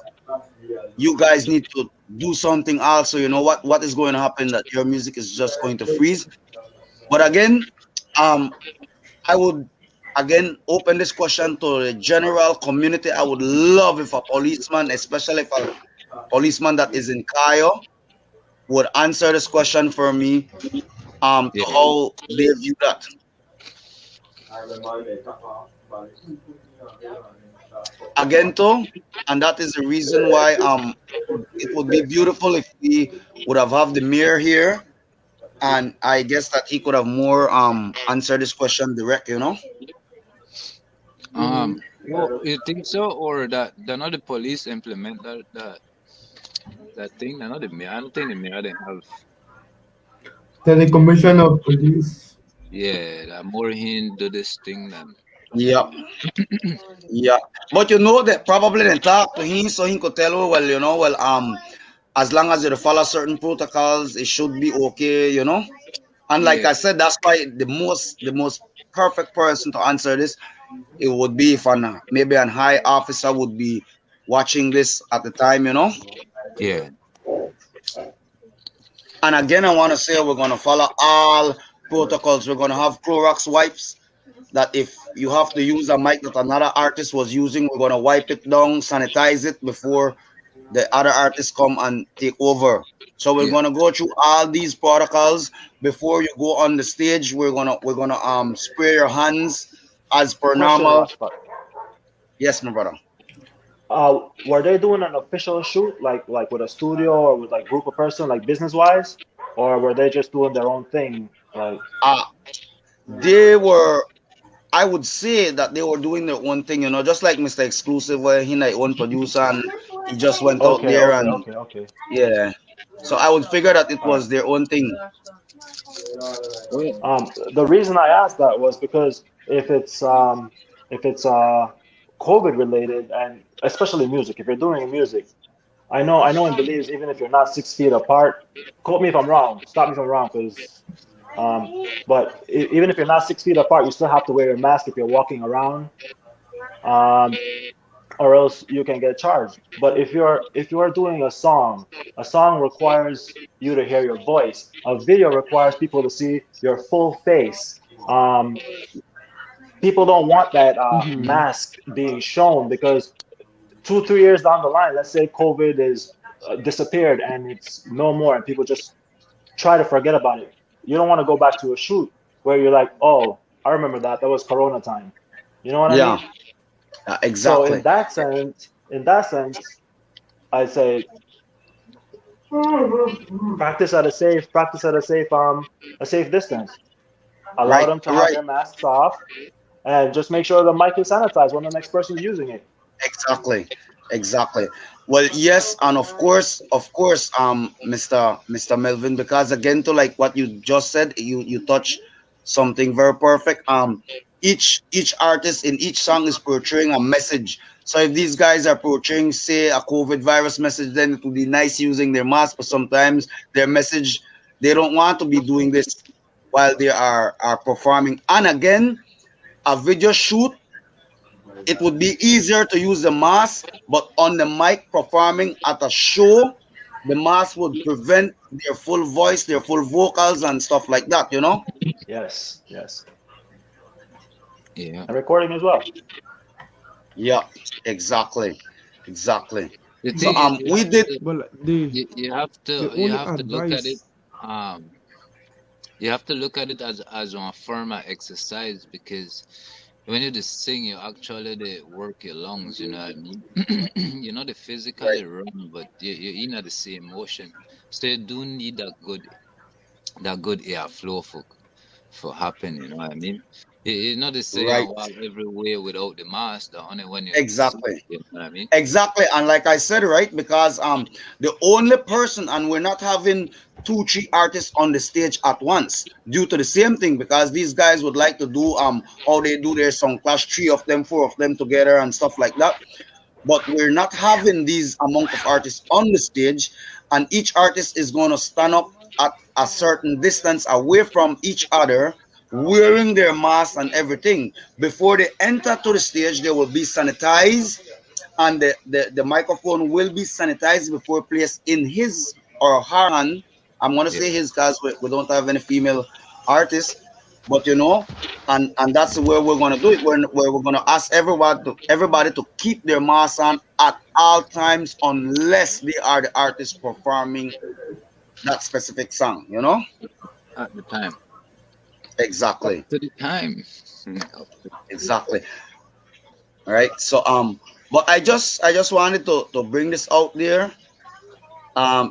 Speaker 1: you guys need to do something also. You know what is going to happen? That your music is just going to freeze. But again, um, I would again open this question to the general community. I would love if a policeman, especially if a policeman that is in Cayo, would answer this question for me. To
Speaker 2: Yeah.
Speaker 1: how they view that. Again, too, and that is the reason why it would be beautiful if we would have the mayor here, and I guess that he could have more answer this question direct. You know.
Speaker 2: Oh, you think so, or that they're not the police implement that thing? They're not the mayor. I don't think the mayor they have.
Speaker 5: That the commissioner of police.
Speaker 2: Yeah, that more him do this thing than.
Speaker 1: Yeah, yeah. But you know that probably then talk to him so he could tell you, well, as long as you follow certain protocols, it should be okay, you know. And like
Speaker 2: Yeah,
Speaker 1: I said, that's why the most perfect person to answer this, it would be if maybe an high officer would be watching this at the time, you know.
Speaker 2: yeah,
Speaker 1: And again, I want to say we're gonna follow all protocols. We're gonna have Clorox wipes. That if you have to use a mic that another artist was using, we're gonna wipe it down, sanitize it before the other artists come and take over. So we're
Speaker 2: yeah.
Speaker 1: gonna go through all these protocols before you go on the stage. We're gonna spray your hands as per
Speaker 4: Question,
Speaker 1: normal.
Speaker 4: Rashford.
Speaker 1: Yes, my brother.
Speaker 4: Were they doing an official shoot, like with a studio or with like group of person, like business wise, or were they just doing their own thing? Like,
Speaker 1: Uh they were, I would say that they were doing their own thing, just like Mr. Exclusive, where he like one producer and he just went out
Speaker 4: okay,
Speaker 1: there
Speaker 4: okay,
Speaker 1: and
Speaker 4: okay, okay.
Speaker 1: yeah. So I would figure that it
Speaker 4: All right.
Speaker 1: was their own thing.
Speaker 2: Yeah,
Speaker 4: The reason I asked that was because if it's COVID related, and especially music, if you're doing music, I know and believes even if you're not 6 feet apart, quote me if I'm wrong, stop me if I'm wrong, because um, but even if you're not 6 feet apart, you still have to wear your mask if you're walking around, um, or else you can get charged. But if you're doing a song requires you to hear your voice. A video requires people to see your full face. People don't want that
Speaker 3: Mm-hmm.
Speaker 4: mask being shown because 2 3 years down the line, let's say COVID is disappeared and it's no more, and people just try to forget about it. You don't want to go back to a shoot where you're like, oh, I remember that. That was Corona time. You know what I
Speaker 1: Yeah,
Speaker 4: mean? So
Speaker 1: exactly.
Speaker 4: in that sense, I'd say practice at a safe distance. Allow
Speaker 1: Right,
Speaker 4: them to have
Speaker 1: right.
Speaker 4: their masks off, and just make sure the mic is sanitized when the next person's using it.
Speaker 1: Exactly, exactly. Well, yes, and of course, Mr. Melvin, because again, to like what you just said, you touch something very perfect. Each artist in each song is portraying a message. So if these guys are portraying, say, a COVID virus message, then it would be nice using their mask. But sometimes their message, they don't want to be doing this while they are performing. And again, a video shoot, it would be easier to use the mask, but on the mic performing at a show, the mask would prevent their full voice, their full vocals, and stuff like that, you know?
Speaker 4: Yes, yes,
Speaker 2: yeah.
Speaker 4: and recording as well.
Speaker 1: Yeah, exactly. Exactly.
Speaker 2: The
Speaker 1: So
Speaker 2: thing is,
Speaker 1: we did.
Speaker 3: Well, the the
Speaker 2: you
Speaker 3: only
Speaker 2: have to look at it.
Speaker 3: advice.
Speaker 2: Um, you have to look at it as one form of exercise because when you just sing, you actually they work your lungs. You know what I mean? You know they
Speaker 1: Right.
Speaker 2: physically run, but you're in the same motion. So you do need that good air flow for happening. You know what I mean? It's not the same
Speaker 1: Right.
Speaker 2: and walk everywhere without the mask. The only when you sing.
Speaker 1: Exactly.
Speaker 2: You know what I mean?
Speaker 1: Exactly, and like I said, right, because the only person, and we're not having two, three artists on the stage at once due to the same thing, because these guys would like to do how they do their song clash, three of them, four of them together, and stuff like that. But we're not having these amount of artists on the stage, and each artist is going to stand up at a certain distance away from each other, wearing their masks and everything. Before they enter to the stage, they will be sanitized, and the microphone will be sanitized before placed in his or her hand. I'm gonna
Speaker 2: Yeah.
Speaker 1: say his because we don't have any female artists, but and that's where we're gonna do it. Where we're gonna ask everybody to keep their mask on at all times unless they are the artists performing that specific song.
Speaker 2: At the time. Up
Speaker 1: Exactly,
Speaker 2: to the time. Up to-
Speaker 1: exactly. All right. So but I just wanted to bring this out there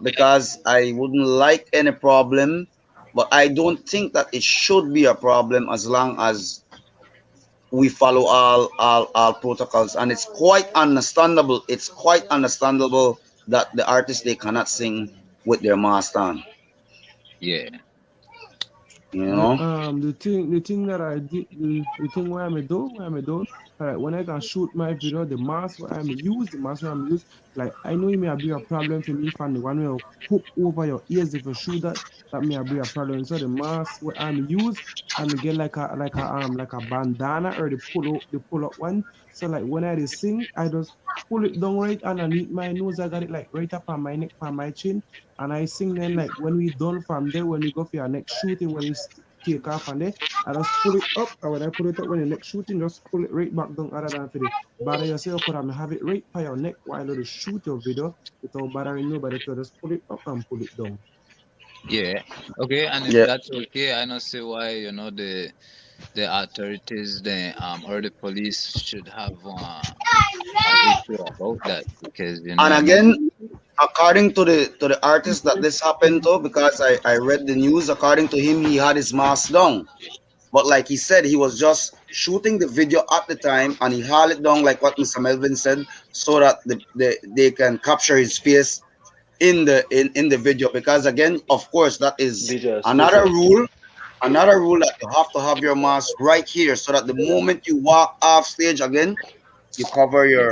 Speaker 1: because I wouldn't like any problem, but I don't think that it should be a problem as long as we follow all protocols, and it's quite understandable. It's quite understandable that the artists they cannot sing with their mask on.
Speaker 2: Yeah,
Speaker 1: You
Speaker 3: The
Speaker 1: know.
Speaker 3: the thing that I did the thing where I'm do when I can shoot my video, the mask where I'm use, like I know it may be a problem for me from the one where you hook over your ears if you shoot that may be a problem. So the mask where I'm use, I'm get like a bandana or the pull up one. So like when I dey sing, I just pull it down right underneath my nose. I got it like right up on my neck, on my chin, and I sing then like when we done from there, when we go for your next shooting, when we take off and there, I just pull it up. And when I pull it up, when the next shooting, just pull it right back down other than for the bother you say you could have it right by your neck while you shoot your video without bothering nobody to just pull it up and pull it down.
Speaker 2: yeah. Okay, and if
Speaker 1: Yeah.
Speaker 2: that's okay, I don't see why the authorities, or the police should have an issue about that because
Speaker 1: And
Speaker 2: I mean,
Speaker 1: again, according to the artist that this happened to, because I read the news, according to him, he had his mask down. But like he said, he was just shooting the video at the time, and he held it down, like what Mr. Melvin said, so that they can capture his face in the video. Because again, of course, that is
Speaker 4: DJ
Speaker 1: another
Speaker 4: exclusive.
Speaker 1: rule. Another rule that you have to have your mask right here, so that the moment you walk off stage again, you cover
Speaker 2: yeah,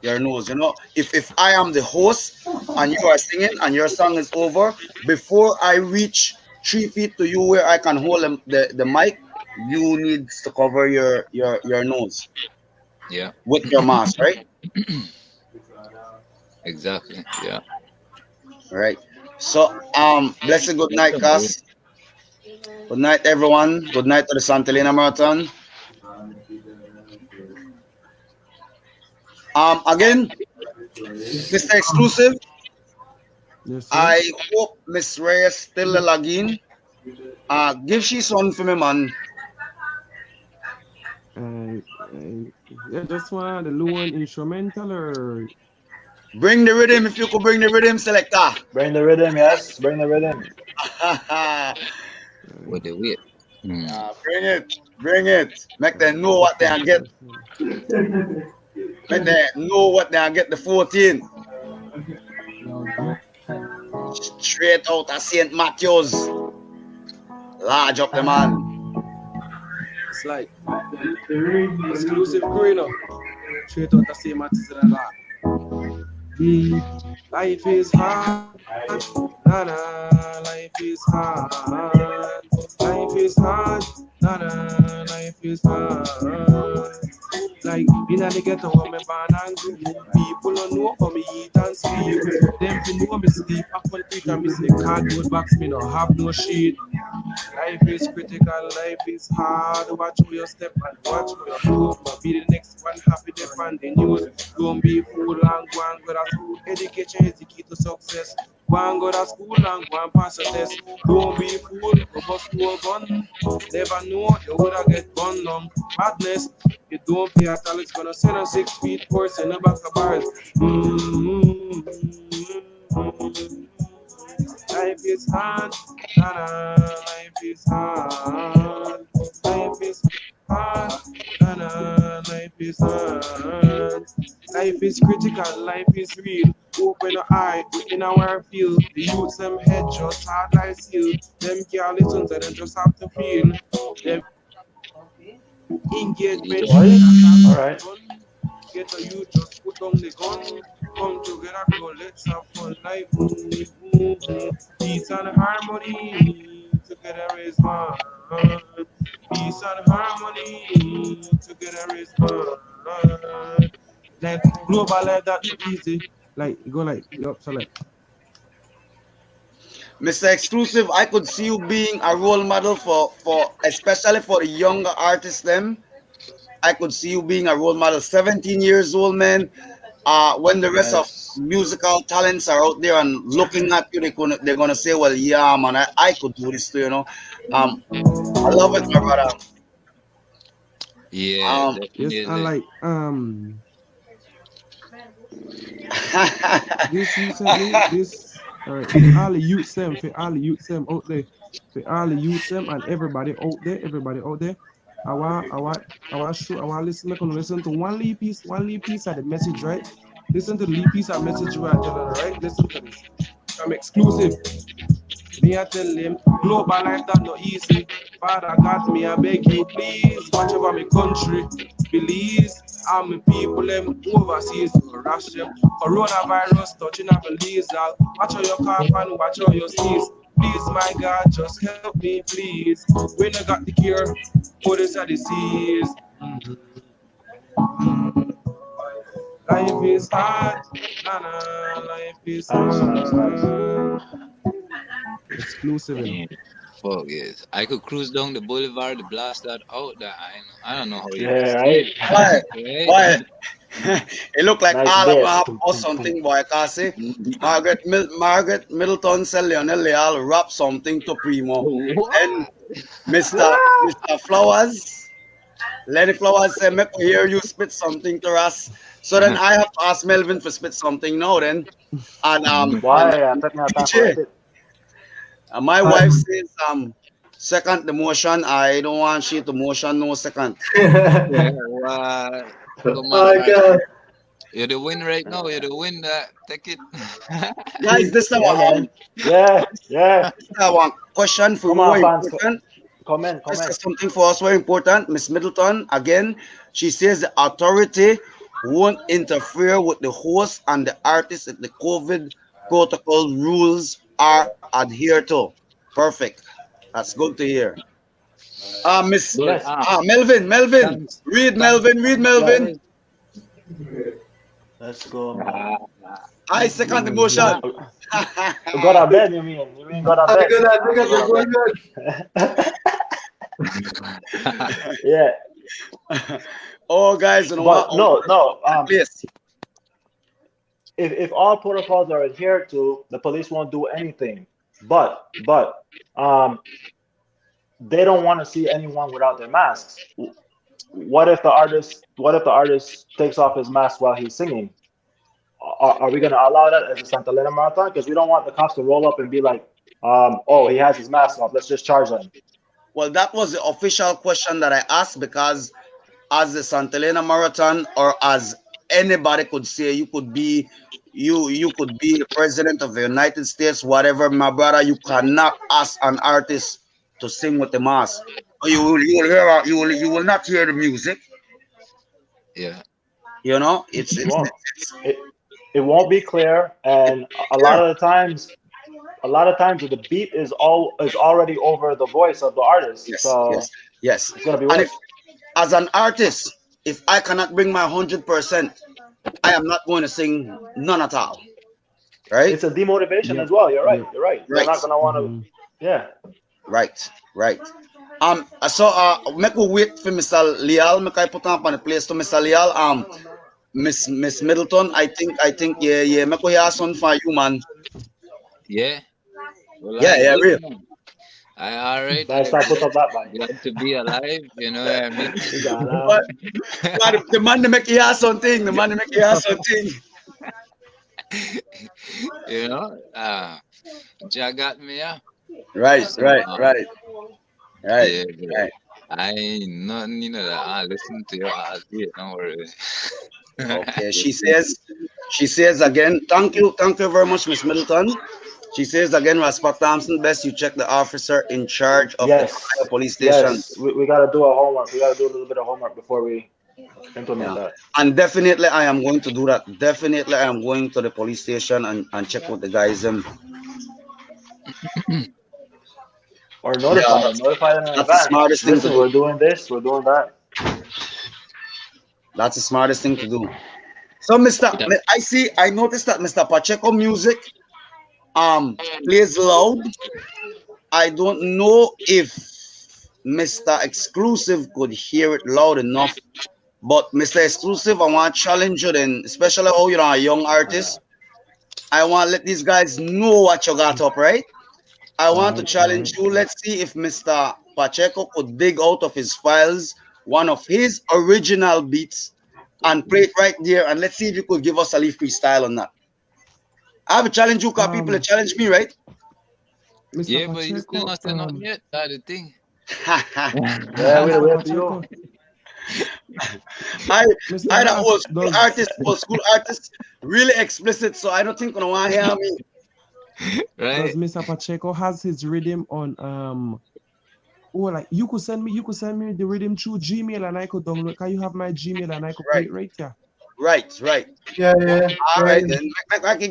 Speaker 1: your nose. You know, if I am the host and you are singing and your song is over, before I reach 3 feet to you where I can hold the mic, you need to cover your nose
Speaker 2: yeah,
Speaker 1: with your mask, right?
Speaker 2: exactly, yeah.
Speaker 1: Right. So blessed good
Speaker 2: That's
Speaker 1: night,
Speaker 2: a good.
Speaker 1: Cass. Good night, everyone. Good night to the Santa Elena Marathon. Again, Mr. Exclusive,
Speaker 3: Yes, sir.
Speaker 1: I hope Miss Reyes still a login. Give she son for me, man.
Speaker 3: I yeah, just want the low one instrumental or
Speaker 1: Bring the rhythm if you could bring the rhythm, selector.
Speaker 4: Bring the rhythm, yes. Bring the rhythm.
Speaker 2: With the weight. Hmm.
Speaker 1: Bring it. Bring it. Make them know
Speaker 3: just
Speaker 1: what they
Speaker 3: one
Speaker 1: are get.
Speaker 3: person.
Speaker 1: Make them know what they are get the 14. Straight out of St. Matthews. Large up the man.
Speaker 3: It's like exclusive crew, you know. Straight out the same artist and that. Mm, life is hard, nah nah. Life is hard, life is hard, nah nah. Life is hard. Like in the ghetto where me born and grew, people don't know how me eat and sleep. Them fi know me sleep up on Twitter, me say cardboard box, me no have no sheet. Life is critical, life is hard. Watch where you step and watch where you move. But be the next one happy to find the news. Don't be fool and go and go to school. Education is the key to success. Go and go to school and go and pass a test. Don't be fool, go bust no gun. Never know you woulda get gunned down. Madness, you don't pay a tal, it's gonna send a 6 feet course in the back of bars. Mm-hmm. Life is hard, nah, nah, life is hard. Life is hard, nah, nah, life is hard. Life is critical, life is real. Open your eye, in our field. The youths them head just hard like steel. Them can't listen to them just have to feel. Them engagement
Speaker 2: Yeah.
Speaker 3: should
Speaker 4: What?
Speaker 3: not have
Speaker 4: Alright.
Speaker 3: begun. Get a youth, just put down the gun. Come together, bro, let's have fun. Life, peace and harmony. Together is one. Peace and harmony. Together is one. Like global life that not easy. Like you go like yup, so like
Speaker 1: Mr. Exclusive, I could see you being a role model for especially for the younger artists them. I could see you being a role model. 17 years old, man. When the rest of
Speaker 4: Yes.
Speaker 1: musical talents are out there and looking at you, they're gonna say, "Well, yeah, man, I could do this too," you know. I love it, my brother.
Speaker 2: Yeah,
Speaker 1: Um,
Speaker 3: yes, and
Speaker 2: definitely.
Speaker 3: like this recently, this for all the youths them, for all the youths them out there, for all the youths them and everybody out there, I want listen. Make listen to one little piece of the message, right? Listen to the little piece of message you are telling, right? Listen to this. I'm exclusive. Me I tell him, global life that no easy. Father God, me I beg you, please watch over my country. Belize, and my people them overseas to rush them. Coronavirus touching our Belize. Watch how your cough and watch how your sneeze. Please, my God, just help me, please. When I got the cure for this a disease. Life is hard, nah, nah, life is
Speaker 4: Nice, nice, nice.
Speaker 3: hard. Exclusive, you know.
Speaker 2: Man, fuck yes. I could cruise down the boulevard to blast that out. That I don't know how you
Speaker 4: Yeah,
Speaker 2: say
Speaker 4: right.
Speaker 2: it,
Speaker 1: Why?
Speaker 2: right?
Speaker 1: Why? It look like
Speaker 4: Nice
Speaker 1: all of them
Speaker 4: bit.
Speaker 1: have
Speaker 4: Tum,
Speaker 1: or
Speaker 4: tum, tum.
Speaker 1: something, boy. Kasi Margaret Middleton said Lionel Leal rap something to Primo.
Speaker 2: What?
Speaker 1: And Mr. Flowers, Lenny Flowers said, make we hear you spit something to us. So then I have to ask Melvin to spit something now then. And
Speaker 4: Why? I think I time for
Speaker 1: DJ,
Speaker 4: spit.
Speaker 1: my wife
Speaker 5: Um,
Speaker 1: says second the motion. I don't want she to motion no second.
Speaker 2: Yeah, what? Come on,
Speaker 5: I
Speaker 2: man.
Speaker 5: got
Speaker 2: You're the win right now. You're
Speaker 4: Yeah,
Speaker 2: the win. That take it.
Speaker 1: Guys, this is
Speaker 4: yeah, man. Yeah, yeah.
Speaker 1: one question for
Speaker 4: Come
Speaker 1: you
Speaker 4: on,
Speaker 1: very
Speaker 4: fans.
Speaker 1: important.
Speaker 4: Come in, come
Speaker 1: This
Speaker 4: in.
Speaker 1: is something for us very important. Miss Middleton, again, she says the authority won't interfere with the host and the artist if the COVID protocol rules are adhered to. Perfect. That's good to hear. Miss
Speaker 2: But
Speaker 4: Yes.
Speaker 1: Melvin,
Speaker 2: thanks,
Speaker 1: read
Speaker 2: thanks,
Speaker 1: Melvin.
Speaker 2: guys.
Speaker 4: Let's go, man.
Speaker 2: Ah,
Speaker 1: I second the
Speaker 2: nah.
Speaker 1: motion.
Speaker 4: Go to bed, you mean? You mean go to bed?
Speaker 5: I got the
Speaker 4: Go to
Speaker 5: motion.
Speaker 4: bed. Yeah,
Speaker 1: Oh, guys, you know what?
Speaker 4: but no, no.
Speaker 1: Please.
Speaker 4: If all protocols are adhered to, the police won't do anything. But um, they don't want to see anyone without their masks. What if the artist takes off his mask while he's singing? Are we going to allow that as a Santa Elena Marathon? Because we don't want the cops to roll up and be like, oh, he has his mask off. Let's just charge him.
Speaker 1: Well, that was the official question that I asked because as the Santa Elena Marathon or as anybody could say, you could be the president of the United States, whatever, my brother. You cannot ask an artist to sing with the mask. You will not hear the music.
Speaker 2: Yeah.
Speaker 1: You know,
Speaker 4: You won't.
Speaker 1: it's
Speaker 4: It it won't be clear, and a lot
Speaker 1: clear.
Speaker 4: of the times, the beat is already over the voice of the artist,
Speaker 1: Yes, yes,
Speaker 4: so
Speaker 1: yes.
Speaker 4: it's gonna be
Speaker 1: And if
Speaker 4: worse.
Speaker 1: as an artist, if I cannot bring my 100%, I am not going to sing none at all. Right,
Speaker 4: It's a demotivation
Speaker 3: Yep.
Speaker 4: as well. You're right.
Speaker 3: Yep.
Speaker 4: You're right. They're
Speaker 1: right,
Speaker 4: not gonna want to.
Speaker 3: Mm-hmm.
Speaker 4: Yeah.
Speaker 1: right, right. So make we wait for Mr. Leal. Make I put up on the place to Mr. Leal. Miss Middleton. I think yeah. Make we hear something for you, man.
Speaker 2: Yeah. Well,
Speaker 1: Yeah,
Speaker 2: I'm
Speaker 1: yeah,
Speaker 2: good,
Speaker 1: real.
Speaker 2: man. All right.
Speaker 4: Nice. I put up that by.
Speaker 2: Glad to be alive. You know what I mean?
Speaker 4: You got
Speaker 1: But, but the man to make you hear something. The man to make you hear something.
Speaker 2: You know, Jah got me, yeah.
Speaker 1: Right,
Speaker 2: So,
Speaker 1: right, right, right,
Speaker 2: yeah, bro.
Speaker 1: right.
Speaker 2: I ain't nothing, that I listen to your ass, yeah, don't worry.
Speaker 1: Okay. She says again. Thank you very much, Miss Middleton. She says again, Raspa Thompson, best you check the officer in charge of the
Speaker 4: yes.
Speaker 1: Ohio police station.
Speaker 4: Yes. We gotta do a homework. We gotta do a little bit of homework before we implement
Speaker 1: Yeah.
Speaker 4: that.
Speaker 1: And definitely I am going to do that. Definitely I am going to the police station and check with the guys.
Speaker 4: Or
Speaker 1: Yeah,
Speaker 4: notify them. Notify them in
Speaker 1: that's the
Speaker 4: advance.
Speaker 1: smartest thing to
Speaker 4: Listen,
Speaker 1: do.
Speaker 4: we're doing this. We're doing that.
Speaker 1: That's the smartest thing to do. So
Speaker 2: Yeah.
Speaker 1: I noticed that Mr. Pacheco music plays loud. I don't know if Mr. Exclusive could hear it loud enough. But Mr. Exclusive, I want to challenge you then, especially how you're a young artist. I want to let these guys know what you got up, right? I
Speaker 3: All
Speaker 1: want to
Speaker 3: right. All
Speaker 1: challenge
Speaker 3: right.
Speaker 1: you. Let's see if Mr. Pacheco could dig out of his files one of his original beats and play it right there. And let's see if you could give us a leaf freestyle on that. I have a challenge you, because people
Speaker 3: Um,
Speaker 1: challenge me, right?
Speaker 3: Mr.
Speaker 2: Yeah, but you still
Speaker 3: Pacheco.
Speaker 2: not say nothing yet. That's the thing.
Speaker 4: Yeah, we'll
Speaker 3: Mr.
Speaker 4: wait for you.
Speaker 3: Pacheco,
Speaker 1: I
Speaker 3: Mr.
Speaker 1: I the
Speaker 3: Ross,
Speaker 1: old school artist, really explicit, so I don't think no one hear me.
Speaker 2: Right?
Speaker 3: does Mr. Pacheco has his rhythm on or like you could send me the rhythm through Gmail and I could download. Can you have my Gmail and I could play
Speaker 1: Right,
Speaker 3: it right there?
Speaker 1: right.
Speaker 5: Yeah, yeah,
Speaker 1: All
Speaker 5: yeah.
Speaker 1: right then.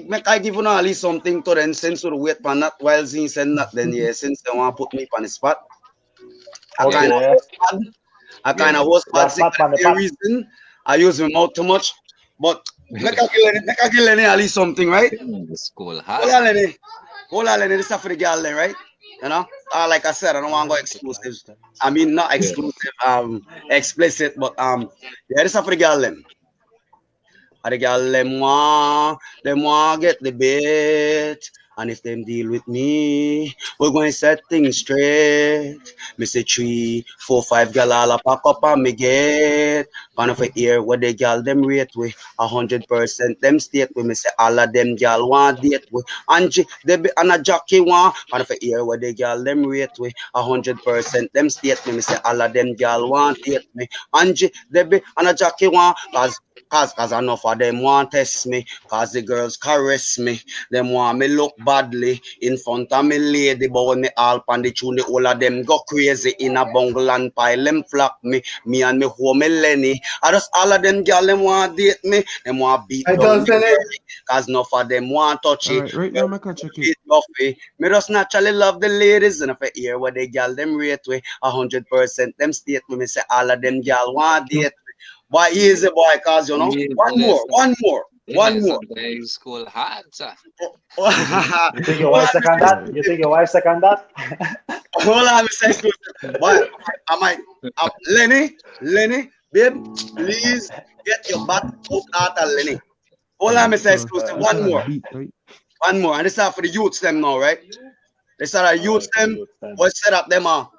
Speaker 1: Make I give you at least something to then since you wait for that while he send that then yeah, since they want to put me on the spot. I
Speaker 2: Yeah,
Speaker 1: kind of
Speaker 4: Okay.
Speaker 1: was bad. I kind
Speaker 2: yeah.
Speaker 1: of was
Speaker 4: You
Speaker 1: bad
Speaker 4: got
Speaker 1: sick
Speaker 4: spot
Speaker 1: that
Speaker 4: on the
Speaker 1: the
Speaker 4: pot.
Speaker 1: reason I use my mouth too much. But make I give Lenny at least something, right?
Speaker 2: The school
Speaker 1: Hold
Speaker 2: hard.
Speaker 1: on, Lenny. Hold on, Lenny. This is for the girl then, right? You know? Like I said, I don't want to go exclusive. I mean not
Speaker 2: Yeah.
Speaker 1: exclusive, explicit, but yeah, this is for the girl then. And the girl them want get the bait. And if them deal with me, we're going to set things straight. Me say 3, 4, 5 gal all a pack up on me get. Pan of a ear where the gal them rate we 100% them state we me say all of them gal want date we. Angie they be and a jockey want pan of a ear where the gal them rate we 100% them state me say all of them gal want date me. Angie they be and a jockey want cause enough of them want test me. Cause the girls caress me. Them want me look badly in front of me lady. But when me all pan the tune, the whole of them go crazy in a bungle and pile them flock me. Me and me home me Lenny. I just all of them girl them want date me. Them want beat
Speaker 5: I
Speaker 1: down
Speaker 5: don't
Speaker 1: me
Speaker 5: send it.
Speaker 1: belly. Cause enough of them want touch
Speaker 3: All
Speaker 1: it.
Speaker 3: right, right
Speaker 1: Well,
Speaker 3: now I can check it.
Speaker 1: it Buffy. Me just naturally love the ladies and if I hear what they gal them rate we 100% them state me say all of them gal want
Speaker 3: No,
Speaker 1: date. Boy, easy boy, cause you know.
Speaker 2: Yeah,
Speaker 1: One more, one more, one
Speaker 2: yeah,
Speaker 1: more.
Speaker 2: sometimes school hard, sir.
Speaker 4: You think your
Speaker 1: Hold
Speaker 4: wife
Speaker 1: on,
Speaker 4: second
Speaker 1: Mr.
Speaker 4: that?
Speaker 3: right.
Speaker 4: You
Speaker 1: Exclusive.
Speaker 4: think your wife second that?
Speaker 1: Hold on, Mr. Exclusive. Boy, Lenny, babe, please get your butt out of Lenny. Hold
Speaker 3: All
Speaker 1: on,
Speaker 3: right,
Speaker 1: Mr.
Speaker 3: so
Speaker 1: Exclusive.
Speaker 3: look
Speaker 1: One
Speaker 3: at
Speaker 1: more,
Speaker 3: that beat, right?
Speaker 1: one more. And this is for the youths them now, right? This are the
Speaker 4: All
Speaker 1: youths
Speaker 4: right, for the
Speaker 1: them.
Speaker 4: youth then.
Speaker 1: What set up them are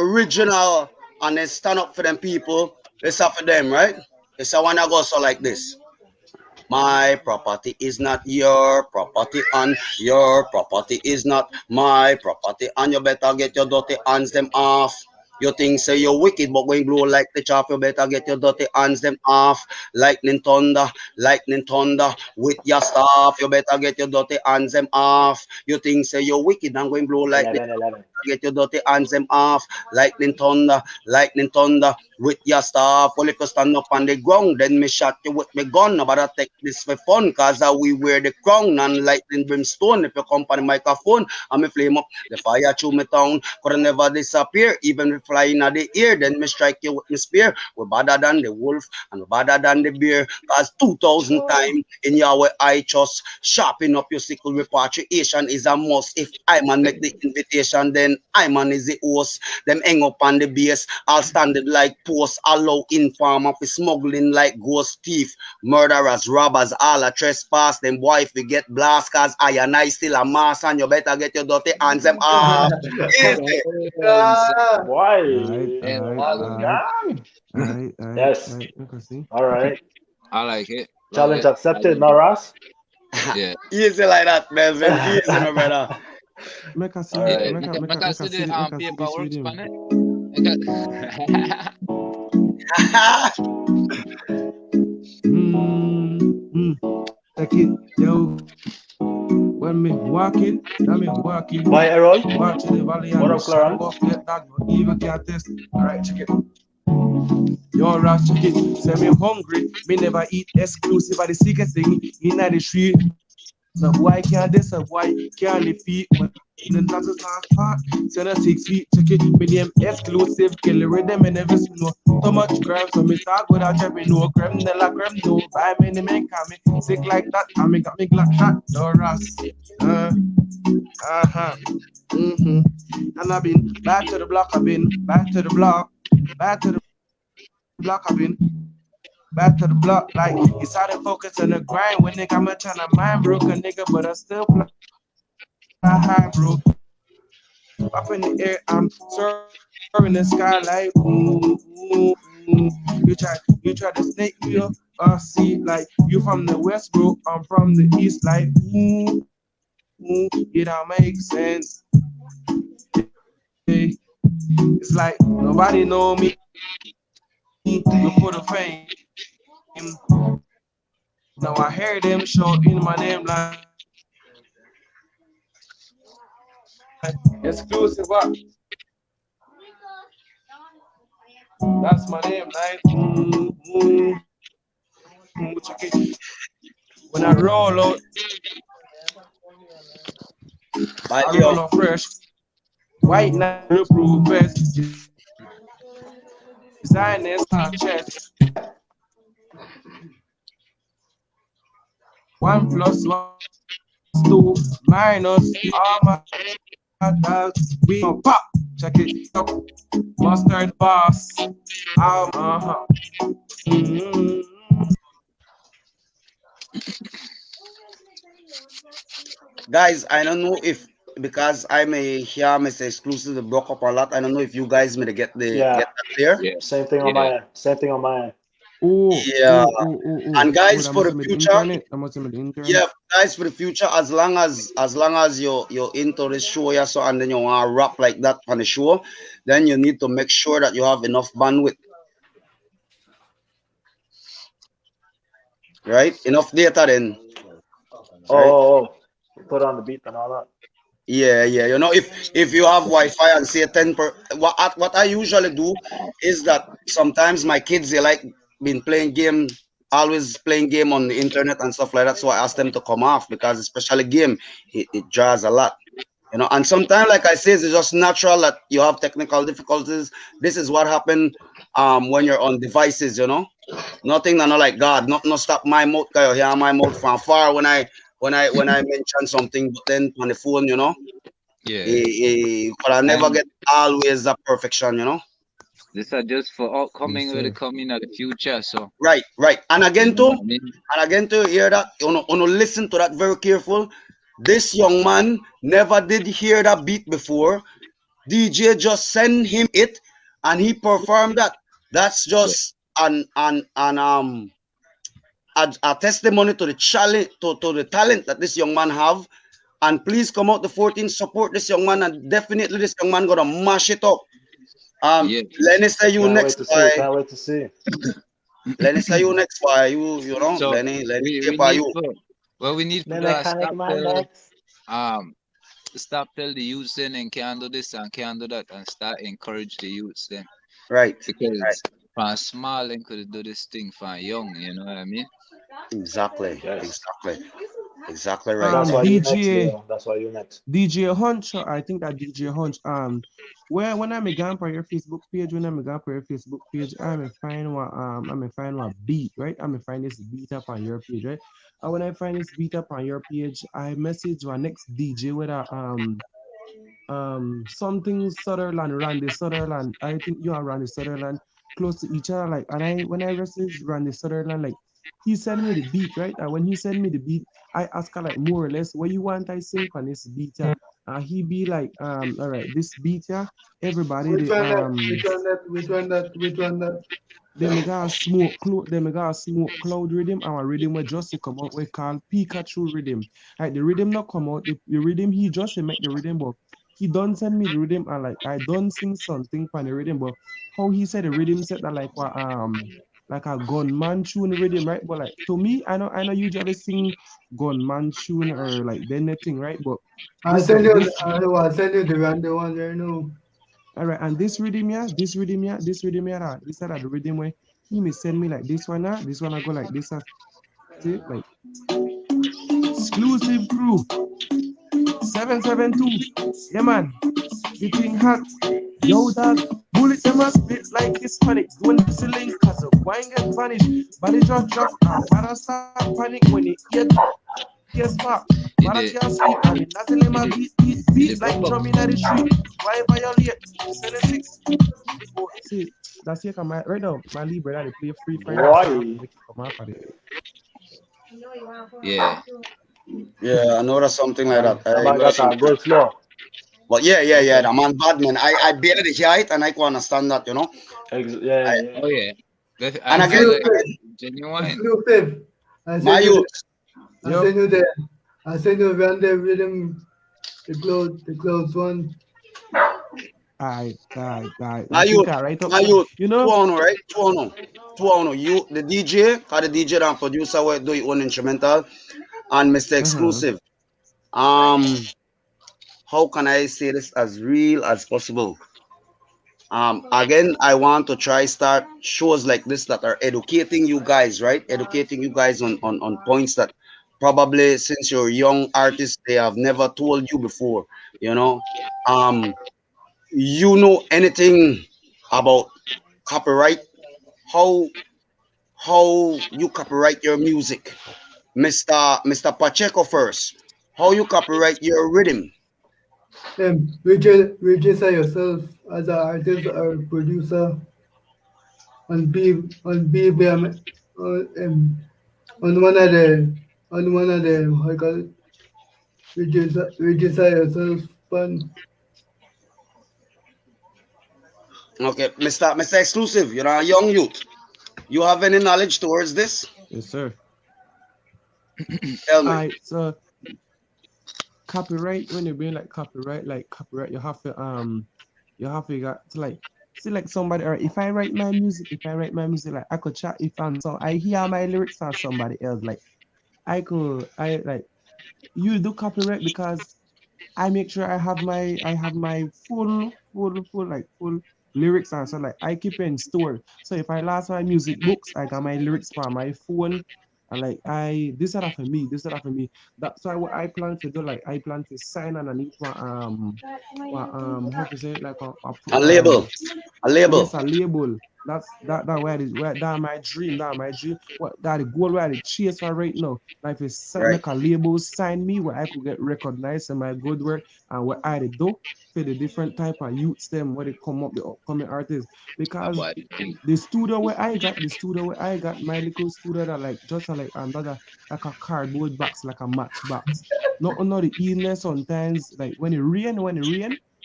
Speaker 1: original and they stand up for them people. This are for them, right? This I wanna go so like this. My property is not your property, and your property is not my property, and you better get your dirty hands them off. You think say you're wicked, but when blow like the chaff, you better get your dirty hands them off. Lightning thunder, with your staff, you better get your dirty hands them off. You think say you're wicked, and when blow like the
Speaker 4: 11, 11.
Speaker 1: get your dirty hands them off. Lightning thunder, with your staff. Well, if you stand up on the ground, then me shot you with my gun. But I take this for fun, cause we wear the crown and lightning brimstone. If you come on the microphone, and me flame up the fire through me town, could never disappear. Even if flying at the ear, then me strike you with my spear. We're better than the wolf and we're better than the bear. Cause 2,000 times in Yahweh I trust. Sharpen up your sickle repatriation is a must. If I man make the invitation, then I man is the host. Them hang up on the base, all standing like posts, allow informer for smuggling like ghost thief, murderers, robbers, all a trespass. Them boy if we get blast, cause I still a mass and you better get your dirty hands them off. Easy.
Speaker 2: Yes,
Speaker 5: Ah,
Speaker 3: Alright,
Speaker 4: Boy,
Speaker 2: and
Speaker 3: alright,
Speaker 2: all
Speaker 3: alright,
Speaker 4: gang.
Speaker 3: alright.
Speaker 4: Yes.
Speaker 3: Make us see.
Speaker 4: All right.
Speaker 2: I like it. Love
Speaker 4: Challenge
Speaker 2: it.
Speaker 4: accepted, no Ross?
Speaker 2: Yeah.
Speaker 1: Easy like that, Melvin. Easy, my
Speaker 4: All
Speaker 1: brother.
Speaker 3: Make us see.
Speaker 2: Yeah.
Speaker 4: right.
Speaker 2: Make us see
Speaker 3: See
Speaker 2: the
Speaker 3: it. Make us see this
Speaker 2: paperwork
Speaker 3: rhythm.
Speaker 2: on it.
Speaker 3: Mm, Take it, yo. When me walking, now me walking.
Speaker 4: Bye, Errol.
Speaker 3: Walk to the valley
Speaker 4: What
Speaker 3: and me
Speaker 4: up,
Speaker 3: shadow
Speaker 4: Clarence?
Speaker 3: off that dog. No even can't test. Alright, check it. Yo, Ross, check it. Say me hungry. Me never eat exclusive of the secret thing in the street. So why can't this? So why can't defeat when the nutters not part? Send a 6 feet, check it. Me name exclusive, kill the rhythm and never see no. Too much crime, so me talk without checking no creme, de la creme, no. Buy me the man, me sick like that. I me got me glock shot, no Ross. Uh-huh. Mm-hmm. And I've been back to the block, I've been back to the block, back to the block, I've been back to the block. Like you started focus on the grind when nigga I'm trying to mind broke a nigga, but I still fly high, bro. Up in the air, I'm soaring the sky like You try to snake me up, see like you from the west, bro. I'm from the east, like it don't make sense. Hey, It's like nobody know me before the fame. Now I hear them shouting my name like exclusive. What? That's my name, like check it. When I roll out,
Speaker 1: But
Speaker 3: I
Speaker 1: yo,
Speaker 3: roll out fresh. White night, bulletproof vest, designer star chest. One plus one equals two minus all my dogs. We on pop. Check it up. Mustard boss. Mm-hmm.
Speaker 1: guys, I don't know if because I'm a here, Mr. Exclusive, the broke up a lot. I don't know if you guys may get
Speaker 4: Yeah,
Speaker 1: that clear.
Speaker 2: Yeah,
Speaker 4: same thing on
Speaker 2: yeah,
Speaker 4: my end. Same thing on my end.
Speaker 1: Yeah,
Speaker 3: Oh.
Speaker 1: and
Speaker 3: Oh,
Speaker 1: guys,
Speaker 3: that
Speaker 1: for
Speaker 3: must
Speaker 1: the
Speaker 3: have been the
Speaker 1: future,
Speaker 3: internet. That must have been the
Speaker 1: yeah,
Speaker 3: internet.
Speaker 1: guys, for the future, as long as you're into this show, yeah, so and then you want to rap like that on the show, then you need to make sure that you have enough bandwidth, right? Enough data, then,
Speaker 4: Oh,
Speaker 1: right?
Speaker 4: oh, oh. Put on the beat and all that.
Speaker 1: Yeah, yeah. You know, if you have Wi-Fi and say 10 per, what I usually do is that sometimes my kids they like been playing game, always playing game on the internet and stuff like that. So I ask them to come off because especially game, it draws a lot. You know, and sometimes like I say, it's just natural that you have technical difficulties. This is what happened when you're on devices. You know, nothing no like God, not no stop my mouth, cause you hear my mouth from far when I mention something, but then on the phone, you know.
Speaker 2: yeah.
Speaker 1: But I never
Speaker 2: And
Speaker 1: get always the perfection, you know.
Speaker 2: this are just for
Speaker 3: Yes,
Speaker 2: upcoming with the
Speaker 3: sir.
Speaker 2: coming of the future. So
Speaker 1: Right, right.
Speaker 2: you know what I mean?
Speaker 1: And again to hear that, listen to that very careful. This young man never did hear that beat before. DJ just sent him it, and he performed that. That's
Speaker 2: Yeah,
Speaker 1: just a testimony to the challenge to the talent that this young man have. And please come out the 14th, support this young man, and definitely this young man gonna mash it up.
Speaker 2: yeah.
Speaker 1: Lenny say you
Speaker 4: Can't wait
Speaker 1: next.
Speaker 4: to see.
Speaker 1: Why?
Speaker 4: Can't wait to see.
Speaker 1: Lenny say you next. Why? You know
Speaker 2: So
Speaker 1: Lenny
Speaker 2: we
Speaker 1: take for
Speaker 2: need
Speaker 1: you.
Speaker 2: for well we need for
Speaker 4: Man, mechanic
Speaker 2: stop
Speaker 4: man
Speaker 2: tell
Speaker 4: next.
Speaker 2: um stop tell the youths then and can't do this and can't do that and start encourage the youths then
Speaker 1: Right, right.
Speaker 2: because from small and could do this thing from young, you know what I mean?
Speaker 1: Exactly,
Speaker 4: Yes.
Speaker 1: exactly, exactly right
Speaker 4: That's why
Speaker 1: there.
Speaker 4: you next,
Speaker 3: DJ
Speaker 4: Leo. That's why you next.
Speaker 3: DJ Hunch, I think that DJ Hunch, where when I'm going for your Facebook page, when I'm going for your Facebook page, I'm find what beat, right? I'm find this beat up on your page, right? And when I find this beat up on your page, I message my next DJ with a something Sutherland, Randy Sutherland. I think you are Randy Sutherland close to each other. Like, and I when I message Randy Sutherland, like he sent me the beat, right? And when he sent me the beat, I ask her like more or less what you want I sing on this beat, yeah. He be like, all right, this beat, yeah, everybody
Speaker 5: Which
Speaker 3: the
Speaker 5: one that? Which one that? Which one that? Which one that?
Speaker 3: they got a smoke cloud rhythm and a rhythm where just to come out we call Pikachu rhythm. Like the rhythm not come out, the rhythm he just make the rhythm, but he don't send me the rhythm and like I don't sing something from the rhythm, but how he said the rhythm said that like a gunman tune rhythm, right? But like to me, I know usually sing gunman tune or like then thing, right? But
Speaker 5: I'll
Speaker 3: this
Speaker 5: send
Speaker 3: like
Speaker 5: you.
Speaker 3: this
Speaker 5: I'll send you the random one there now.
Speaker 3: all right, and this are the rhythm where he may send me like this one I go like this, see, like exclusive crew 772. Yeah, man, the thing hot. Yo, dog, bullet them a spit like Hispanic. Doing this link, cause a wine get vanished. Body just drop, and para start panic when it ears pop. Para
Speaker 2: In the
Speaker 3: can't sleep, and it nothing in my
Speaker 2: in the
Speaker 3: beat
Speaker 2: in the
Speaker 3: like
Speaker 2: broke up.
Speaker 3: drumming at the street. Why violate? 76. Oh, see, that's here come my right now. My Libra that they play free fire and stuff to
Speaker 4: Boy.
Speaker 3: make it come off of it.
Speaker 2: Yeah.
Speaker 1: Yeah, I know that's something like
Speaker 4: Man,
Speaker 1: that.
Speaker 4: that
Speaker 1: I
Speaker 4: man
Speaker 1: know that's
Speaker 4: got
Speaker 1: something
Speaker 4: a
Speaker 1: like
Speaker 4: good
Speaker 1: that.
Speaker 4: flow.
Speaker 1: But yeah,
Speaker 4: Okay.
Speaker 1: the man bad man. I barely hear it, and I can understand that, you know.
Speaker 4: Yeah,
Speaker 1: I,
Speaker 4: yeah.
Speaker 2: Oh yeah.
Speaker 1: and
Speaker 2: I
Speaker 1: again,
Speaker 2: feel like
Speaker 5: Exclusive.
Speaker 2: genuine.
Speaker 5: Exclusive. I
Speaker 1: my
Speaker 5: send you the.
Speaker 1: youth,
Speaker 5: I
Speaker 3: Yep.
Speaker 5: send you the. I send you random rhythm. The clothes one.
Speaker 1: My
Speaker 3: I think
Speaker 1: youth,
Speaker 3: I right up
Speaker 1: my
Speaker 3: there.
Speaker 1: youth,
Speaker 3: You
Speaker 1: two
Speaker 3: know?
Speaker 1: on right? Two on. Two on. You, the DJ, cause the DJ and producer will do your own instrumental, and Mr.
Speaker 3: Uh-huh.
Speaker 1: Exclusive. Um, how can I say this as real as possible? Again, I want to try start shows like this that are educating you guys, right? Educating you guys on points that probably since you're young artists, they have never told you before, you know. Um, you know anything about copyright? How you copyright your music? Mr. Pacheco first. How you copyright your rhythm?
Speaker 5: Register yourself as an artist or producer on BBM on one of the how you call it, register yourself on
Speaker 1: Okay, Mr. Exclusive, you're a young youth. You have any knowledge towards this?
Speaker 3: Yes, sir.
Speaker 1: Tell me.
Speaker 3: So copyright, when you're being like copyright, you have to got to like see like somebody, or if I write my music, like I could chat if and so I hear my lyrics from somebody else, like I like you do copyright because I make sure I have my full lyrics, and so like I keep it in store. So if I lost my music books, I got my lyrics from my phone, and like I this is for me, this is for me. That's why what I plan to do, like I plan to sign underneath how to say it, like
Speaker 1: A label. A label.
Speaker 3: yes, a label. That where it is, where that my dream, that my dream. What that the goal where I chase for right now. Like if it's
Speaker 1: Right.
Speaker 3: make a label sign me where I could get recognized in my good work and what I did do for the different type of youths them where they come up the upcoming artists. Because
Speaker 2: But
Speaker 3: the studio where I got my little studio that like just like another like a cardboard box, like a matchbox. Not the illness sometimes like when it rain,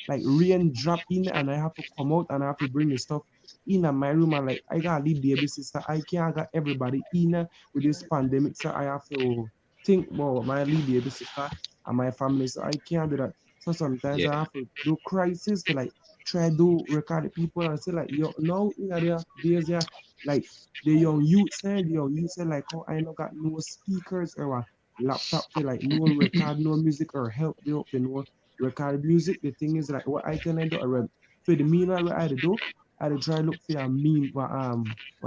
Speaker 3: like rain drop in and I have to come out and I have to bring the stuff in my room, and like I gotta leave baby sister. I can't got everybody in with this pandemic, so I have to think about my leave baby sister and my family. So I can't do that. So sometimes
Speaker 2: yeah,
Speaker 3: I have to do crisis for like try to record the people and say like yo now in there days yeah like the young youth say like oh I no got no speakers or a laptop for like no record no music or help me up for no record music. The thing is like what I can do for the meanwhile what I do I dey try look for a mean wa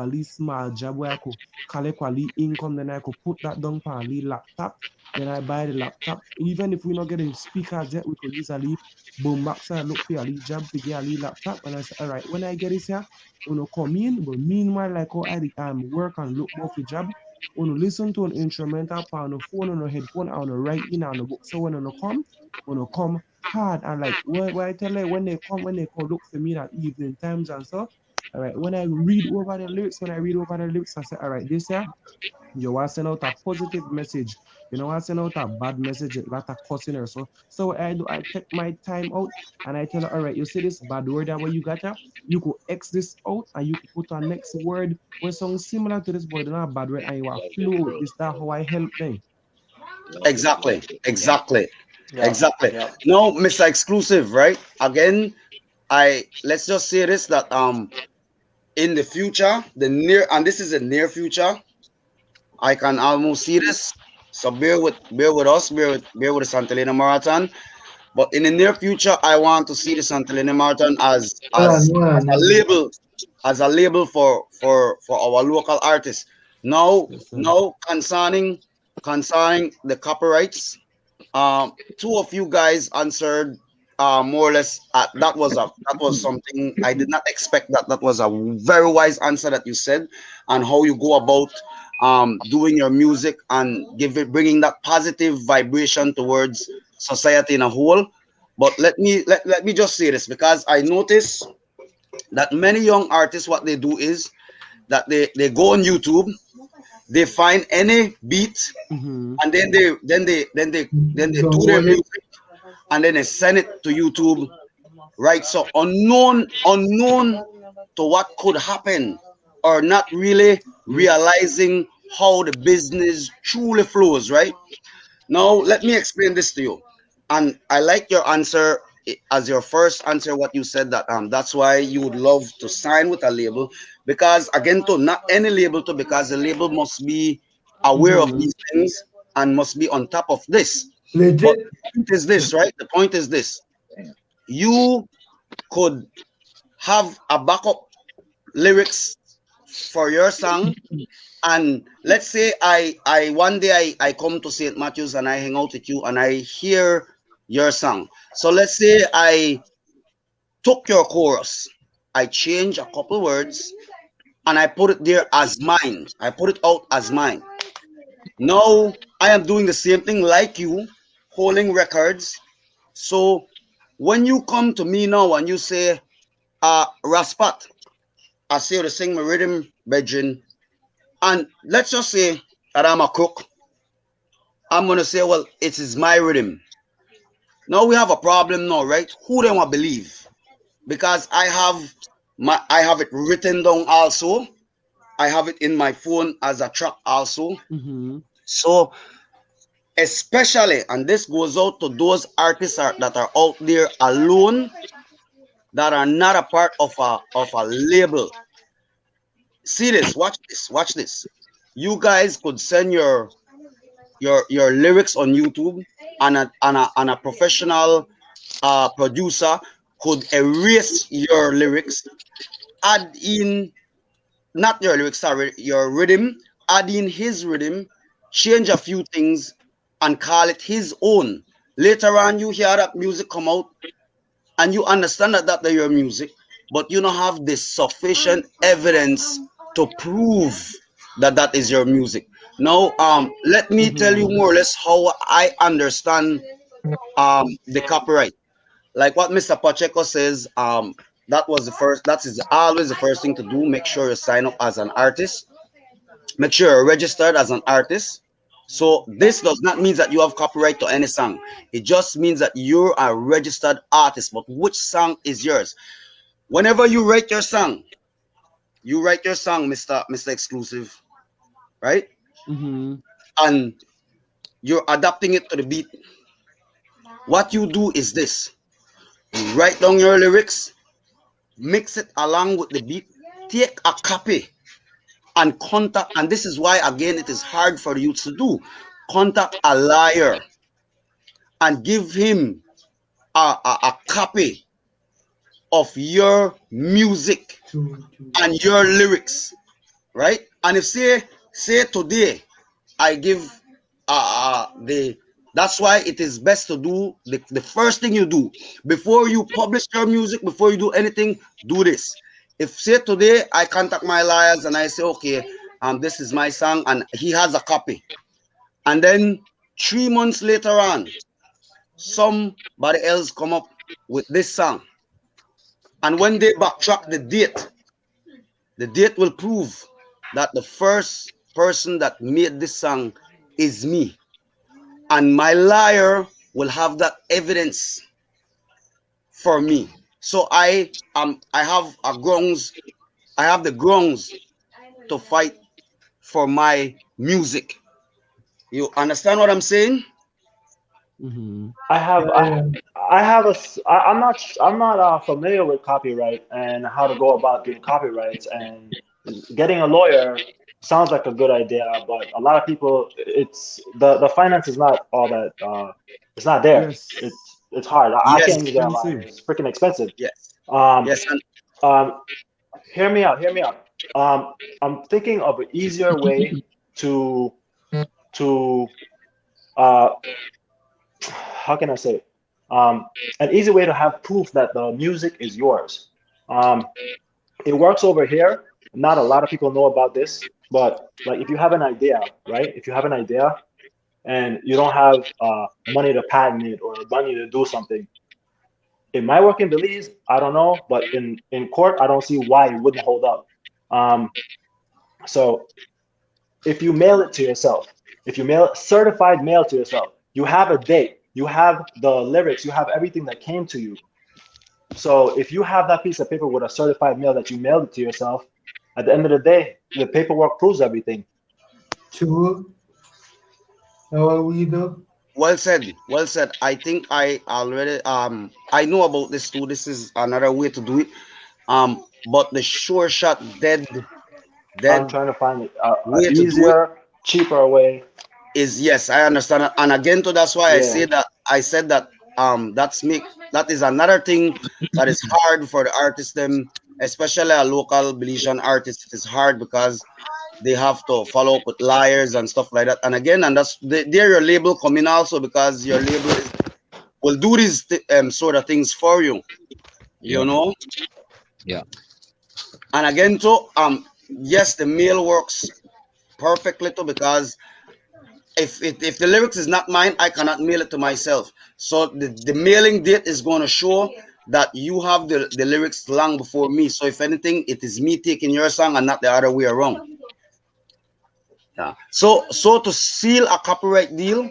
Speaker 3: least small job where I could collect a little income, then I could put that down for a little laptop. Then I buy the laptop. Even if we not getting speakers yet, we could use a little boom box and look for a little job to get a little laptop. And I say, all right, when I get this here, uno come in. But meanwhile, like how I work and look more for job, uno listen to an instrumental on the phone, on the headphone, on the write in on the book. So when uno come hard and like what I tell you when they come look for me that evening times and so all right when I read over the lyrics I say all right this here you want to send out a positive message, you know, I send out a bad message, a lot of cussing or so. So what I do, I take my time out and I tell her, all right, you see this bad word that way you got here, you could X this out and you could put a next word where sounds similar to this but not bad word and you are flow with this. That how I help them.
Speaker 1: Exactly.
Speaker 2: yeah,
Speaker 1: Exactly.
Speaker 4: Yep,
Speaker 1: Exactly.
Speaker 4: yep.
Speaker 1: No, Mr. Exclusive, right? Again, I let's just say this that in the future, the near and this is a near future, I can almost see this. So bear with us, bear with the Santa Elena Marathon. But in the near future, I want to see the Santa Elena Marathon as a
Speaker 5: one.
Speaker 1: label, for our local artists. Now
Speaker 3: Yes, sir.
Speaker 1: now concerning the copyrights, two of you guys answered more or less. That was something I did not expect. That was a very wise answer that you said, and how you go about doing your music and bringing that positive vibration towards society in a whole. But let me just say this because I notice that many young artists what they do is that they go on YouTube, they find any beat,
Speaker 3: Mm-hmm.
Speaker 1: and then they do their
Speaker 5: Download it.
Speaker 1: music and then they send it to YouTube, right? So unknown to what could happen, or not really
Speaker 3: Yeah.
Speaker 1: realizing how the business truly flows, right? Now let me explain this to you. And I like your answer as your first answer, what you said that that's why you would love to sign with a label, because again, to not any label, to because the label must be aware of
Speaker 3: Mm-hmm.
Speaker 1: these things and must be on top of this. But
Speaker 5: Legit.
Speaker 1: the point is this, right? The point is this: you could have a backup lyrics for your song. And let's say I one day I come to St. Matthews and I hang out with you and I hear your song. So let's say I took your chorus, I change a couple words, and I put it there as mine. I put it out as mine. Now I am doing the same thing like you, holding records. So when you come to me now and you say, Raspat, I say you to sing my rhythm, Bedrin, and let's just say that I'm a cook. I'm gonna say, well, it is my rhythm. Now we have a problem now, right? Who they want to believe? Because I have it written down also. I have it in my phone as a track also.
Speaker 3: Mm-hmm.
Speaker 1: So especially, and this goes out to those artists that are out there alone, that are not a part of a label. See this, watch this, watch this. You guys could send your lyrics on YouTube, and a professional producer could erase your lyrics, add in, not your lyrics, sorry, your rhythm, add in his rhythm, change a few things, and call it his own. Later on, you hear that music come out, and you understand that that's your music, but you don't have the sufficient evidence to prove that that is your music. Now, let me tell you
Speaker 3: Mm-hmm.
Speaker 1: more or less how I understand the copyright. Like what Mr. Pacheco says, that is always the first thing to do. Make sure you sign up as an artist. Make sure you're registered as an artist. So this does not mean that you have copyright to any song. It just means that you're a registered artist. But which song is yours? Whenever you write your song, Mr. Exclusive, right?
Speaker 3: Mm-hmm.
Speaker 1: And you're adapting it to the beat. What you do is this: you write down your lyrics, mix it along with the beat, take a copy and contact, and this is why again it is hard for you to do. Contact a liar and give him a copy of your music
Speaker 5: True, true.
Speaker 1: and your lyrics, right? And if say today I give the that's why it is best to do the first thing you do before you publish your music, before you do anything, do this. If say today I contact my liars and I say, okay, this is my song and he has a copy, and then 3 months later on somebody else come up with this song, and when they backtrack the date will prove that the first person that made this song is me, and my liar will have that evidence for me. So I have a grounds, I have the grounds to fight for my music. You understand what I'm saying?
Speaker 3: Mm-hmm.
Speaker 4: I have
Speaker 5: Yeah,
Speaker 4: I
Speaker 5: yeah.
Speaker 4: I have a s- I, I'm not familiar with copyright and how to go about getting copyrights, and getting a lawyer sounds like a good idea, but a lot of people, it's the finance is not all that it's not there.
Speaker 3: Yes.
Speaker 4: It's hard. I
Speaker 1: Yes,
Speaker 4: can't even get a lawyer.
Speaker 3: Expensive.
Speaker 4: It's freaking expensive.
Speaker 1: yes,
Speaker 4: Um,
Speaker 1: yes, and
Speaker 4: um, Hear me out. Hear me out. I'm thinking of an easier way to to uh how can I say it? An easy way to have proof that the music is yours. Um, it works over here. Not a lot of people know about this, but like if you have an idea, right? If you have an idea and you don't have money to patent it or money to do something, it might work in Belize. I don't know, but in court, I don't see why it wouldn't hold up. Um, so if you mail it to yourself, if you mail it certified mail to yourself, you have a date, you have the lyrics, you have everything that came to you. So if you have that piece of paper with a certified mail that you mailed it to yourself, at the end of the day, the paperwork proves everything.
Speaker 5: True. How are we though?
Speaker 1: Well said. Well said. I think I already I know about this too. This is another way to do it. But the sure shot
Speaker 4: I'm
Speaker 1: dead
Speaker 4: trying to find a
Speaker 1: way to do it
Speaker 4: easier, cheaper way.
Speaker 1: is yes, I understand it. And again too, that's why
Speaker 4: Yeah,
Speaker 1: I said that that is another thing that is hard for the artist them, especially a local Belizean artist. It is hard because they have to follow up with liars and stuff like that. And again, and that's there your label coming also because your label is will do these sort of things for you, you
Speaker 2: Yeah,
Speaker 1: know.
Speaker 2: yeah,
Speaker 1: And again too, yes, the mail works perfectly too because if the lyrics is not mine, I cannot mail it to myself. So the mailing date is going to show that you have the lyrics long before me. So if anything, it is me taking your song and not the other way around. Yeah. So to seal a copyright deal,